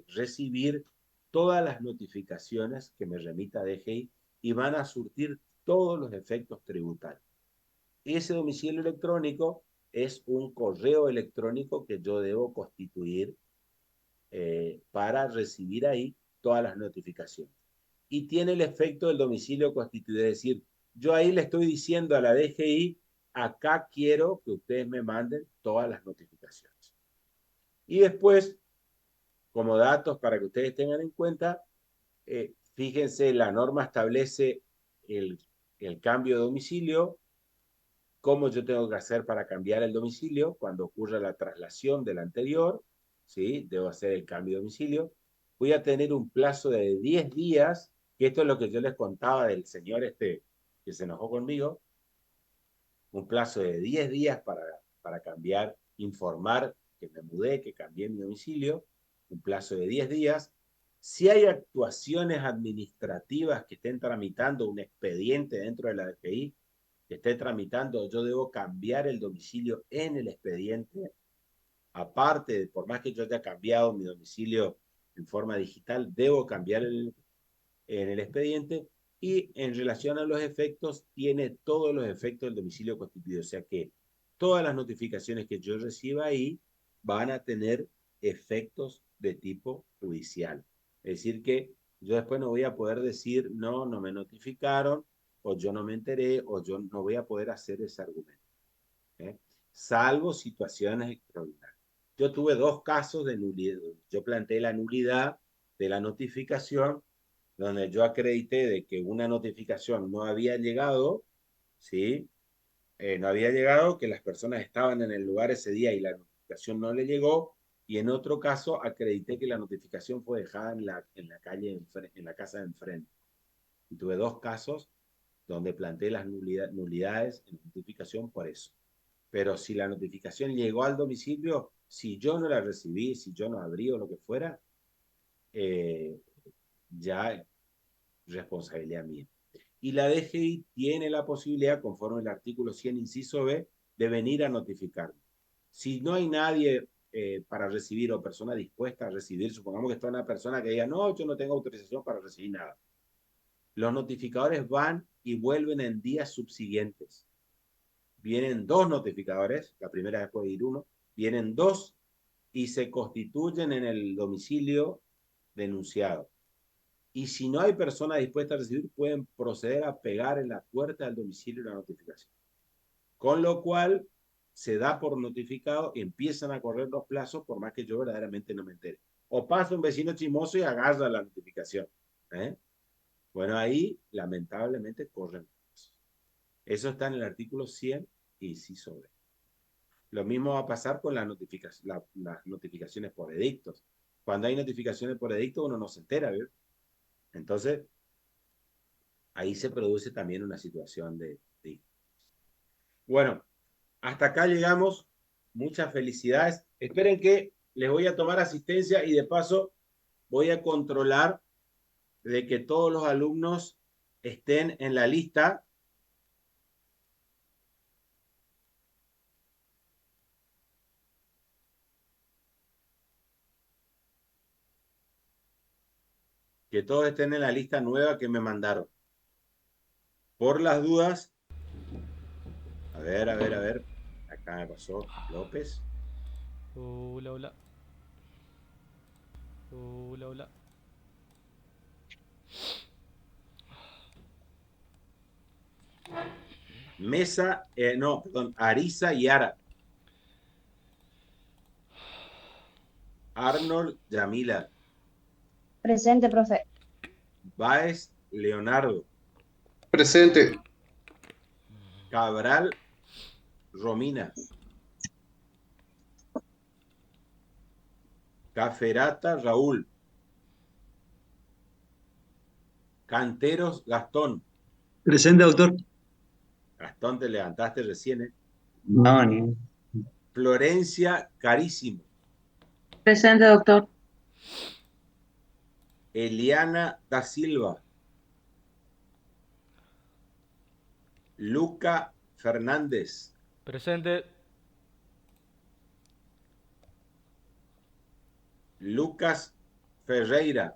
recibir todas las notificaciones que me remita DGI y van a surtir todos los efectos tributarios. Ese domicilio electrónico es un correo electrónico que yo debo constituir para recibir ahí todas las notificaciones. Y tiene el efecto del domicilio constituido, es decir, yo ahí le estoy diciendo a la DGI, acá quiero que ustedes me manden todas las notificaciones. Y después, como datos para que ustedes tengan en cuenta, fíjense, la norma establece el cambio de domicilio, cómo yo tengo que hacer para cambiar el domicilio cuando ocurra la traslación del anterior, ¿sí? Debo hacer el cambio de domicilio. Voy a tener un plazo de 10 días, que esto es lo que yo les contaba del señor este que se enojó conmigo, un plazo de 10 días para cambiar, informar que me mudé, que cambié mi domicilio, un plazo de 10 días. Si hay actuaciones administrativas que estén tramitando un expediente dentro de la DGI, que esté tramitando, yo debo cambiar el domicilio en el expediente. Aparte, por más que yo haya cambiado mi domicilio en forma digital, debo cambiar en el expediente. Y en relación a los efectos, tiene todos los efectos del domicilio constituido. O sea que todas las notificaciones que yo reciba ahí van a tener efectos de tipo judicial. Es decir, que yo después no voy a poder decir, no, no me notificaron, o yo no me enteré, o yo no voy a poder hacer ese argumento. ¿Eh? Salvo situaciones extraordinarias. Yo tuve 2 casos de nulidad. Yo planteé la nulidad de la notificación, donde yo acredité de que una notificación no había llegado, ¿sí? No había llegado, que las personas estaban en el lugar ese día y la notificación no le llegó, y en otro caso acredité que la notificación fue dejada en la calle, en la casa de enfrente. Y tuve 2 casos donde planteé las nulidades en notificación por eso. Pero si la notificación llegó al domicilio, si yo no la recibí, si yo no abrí o lo que fuera, eh, ya responsabilidad mía. Y la DGI tiene la posibilidad, conforme el artículo 100, inciso B, de venir a notificarme. Si no hay nadie para recibir o persona dispuesta a recibir, supongamos que está una persona que diga, no, yo no tengo autorización para recibir nada. Los notificadores van y vuelven en días subsiguientes. Vienen 2 notificadores, la primera vez puede ir 1, vienen 2 y se constituyen en el domicilio denunciado. Y si no hay persona dispuesta a recibir, pueden proceder a pegar en la puerta del domicilio la notificación. Con lo cual, se da por notificado, empiezan a correr los plazos, por más que yo verdaderamente no me entere. O pasa un vecino chismoso y agarra la notificación. Bueno, ahí, lamentablemente, corren plazos. Eso está en el artículo 100, inciso B. Lo mismo va a pasar con las notificaciones por edictos. Cuando hay notificaciones por edicto, uno no se entera, ¿verdad? Entonces, ahí se produce también una situación de. Bueno, hasta acá llegamos. Muchas felicidades. Esperen que les voy a tomar asistencia y de paso voy a controlar de que todos los alumnos estén en la lista. Que todos estén en la lista nueva que me mandaron. Por las dudas, a ver. Acá me pasó López. Hola, hola. Hola, hola. Mesa, no, perdón, Arisa y Ara. Arnold Yamila. Presente, profe. Báez Leonardo. Presente. Cabral Romina. Caferata Raúl. Canteros Gastón. Presente, doctor. Gastón, te levantaste recién, ¿eh? No, ni. Florencia Carísimo. Presente, doctor. Eliana da Silva. Luca Fernández. Presente. Lucas Ferreira.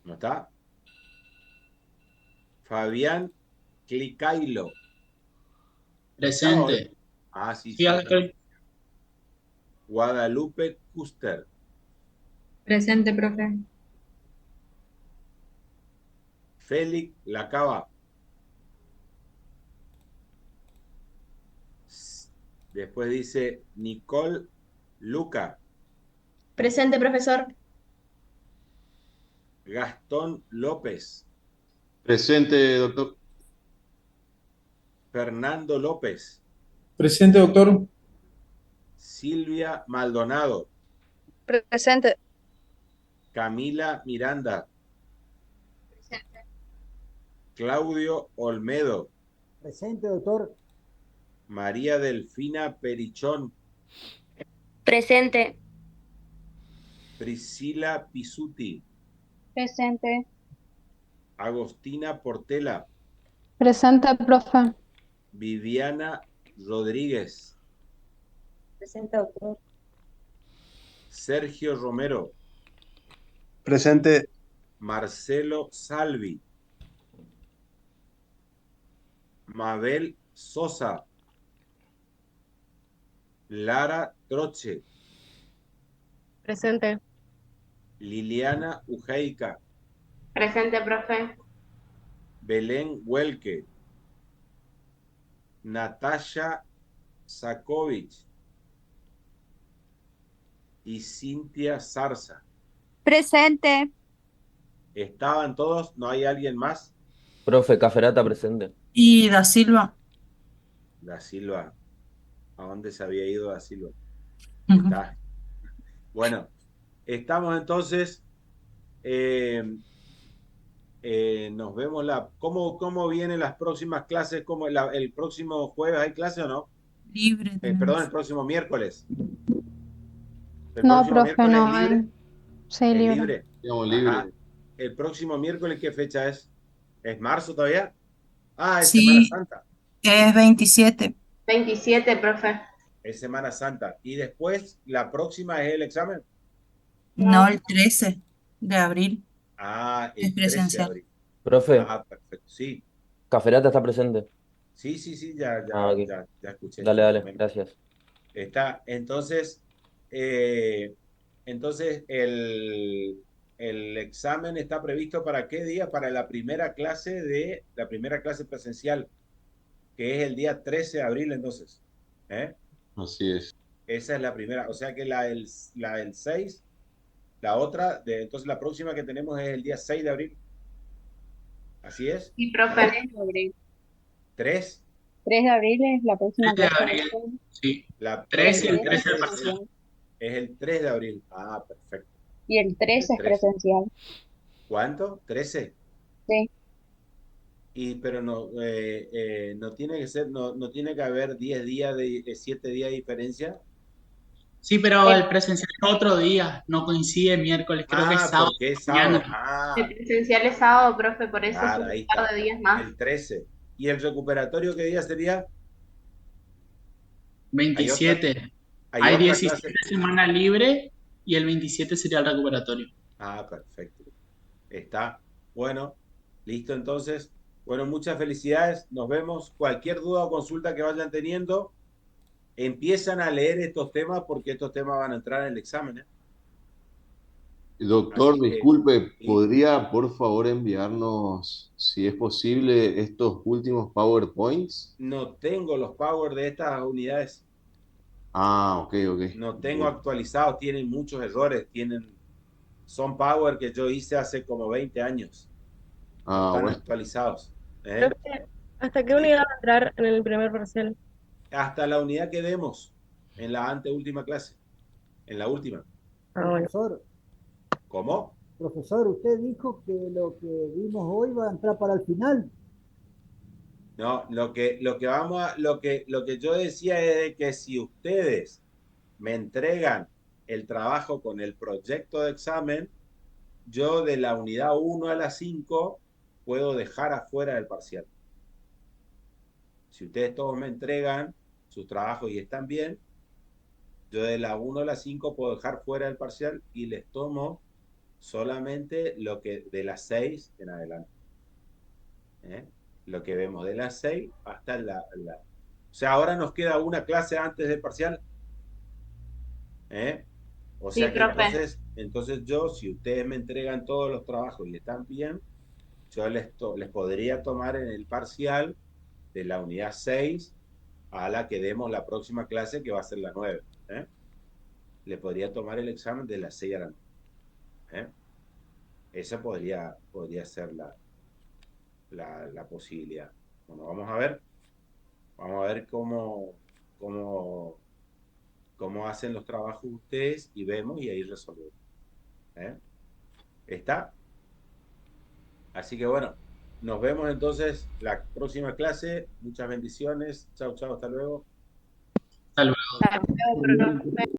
¿No está? Fabián Clicailo. Presente. Ah, sí, Sí, sí. acá estoy. Guadalupe Custer. Presente, profe. Félix Lacaba. Después dice Nicole Luca. Presente, profesor. Gastón López. Presente, doctor. Fernando López. Presente, doctor. Silvia Maldonado. Presente. Camila Miranda. Claudio Olmedo. Presente, doctor. María Delfina Perichón. Presente. Priscila Pisuti. Presente. Agostina Portela. Presente, profe. Viviana Rodríguez. Presente, doctor. Sergio Romero. Presente. Marcelo Salvi. Mabel Sosa. Lara Troche. Presente. Liliana Ujeica. Presente, profe. Belén Huelque. Natasha Sakovic y Cintia Zarza. Presente. ¿Estaban todos? ¿No hay alguien más? Profe, Caferata presente. Y Da Silva. Da Silva. ¿A dónde se había ido Da Silva? Está. Bueno, estamos entonces. Nos vemos ¿Cómo vienen las próximas clases? ¿El próximo jueves hay clase o no? Libre. Perdón, el próximo miércoles. El No, próximo profe, miércoles no es hay. libre. Sí, ¿Es libre. libre? Digamos Ajá. libre. ¿El próximo miércoles qué fecha es? ¿Es marzo todavía? Ah, es Semana Sí, Santa. es 27. 27, profe. Es Semana Santa. Y después, la próxima es el examen. No, el 13 de abril Ah, es el 13 de presencial. abril. Profe, Ah, perfecto. Sí, Caferata está presente. sí, sí, sí, ya, Ah, ya, ok. ya escuché. Dale, dale, Bueno, gracias. está. Entonces, eh, entonces el examen está previsto ¿para qué día? Para la primera clase presencial, que es el día 13 de abril, entonces. ¿Eh? Así es. Esa es la primera. O sea que la del 6, entonces la próxima que tenemos es el día 6 de abril. ¿Así es? Sí, profe. 3 de abril. 3. 3 de abril es la próxima 3 de clase. abril. Sí. La 3 y próxima el El 13 es 13 clase de parcial. presencial. es el 3 de abril. Ah, perfecto. Y el El 13 es 3. presencial. ¿Cuánto? 13. Sí. Pero no tiene que ser, no tiene que haber 10 días 7 días de diferencia. Sí, pero el presencial es otro día, no coincide miércoles, creo que es Ah, sábado porque es mañana. sábado. Ah, El presencial es sábado, profe, por eso es claro, un ahí par está. de días más. El 13. ¿Y el recuperatorio qué día sería? Hay otra, 27. hay Hay otra 17 clase. semana libre y el 27 sería el recuperatorio. Ah, perfecto. Está. Bueno, listo entonces. Bueno, muchas felicidades. Nos vemos. Cualquier duda o consulta que vayan teniendo, empiezan a leer estos temas porque estos temas van a entrar en el examen, ¿eh? Doctor, Así que disculpe, sí, ¿podría por favor enviarnos, si es posible, estos últimos PowerPoints? no tengo los power de estas unidades. Ah, ok, ok. No tengo actualizados. Tienen muchos errores. Son power que yo hice hace como 20 años. No Ah, están bueno. actualizados. ¿Eh? Profe, ¿hasta qué Sí. unidad va a entrar en el primer parcial? Hasta la unidad que demos en la anteúltima clase. En la última. Ah, bueno. Profesor, ¿Cómo? profesor, usted dijo que lo que vimos hoy va a entrar para el final. No, lo que yo decía es de que si ustedes me entregan el trabajo con el proyecto de examen, yo de la unidad 1 a la 5 puedo dejar afuera del parcial. Si ustedes todos me entregan sus trabajos y están bien, yo de la 1 a la 5 puedo dejar fuera el parcial y les tomo solamente lo que de las 6 en adelante. Lo que vemos de las 6 hasta O sea, ahora nos queda una clase antes del parcial. O Sí, sea que profe. entonces yo, si ustedes me entregan todos los trabajos y están bien, yo les podría tomar en el parcial de la unidad 6 a la que demos la próxima clase, que va a ser la 9. Le podría tomar el examen de las 6 a la 9. Esa podría ser la posibilidad. Bueno, vamos a ver. Vamos a ver cómo hacen los trabajos ustedes y vemos y ahí resolvemos. ¿Está? Así que bueno, nos vemos entonces la próxima clase. Muchas bendiciones. Chao, chao, hasta luego. Hasta luego. Hasta luego, profe.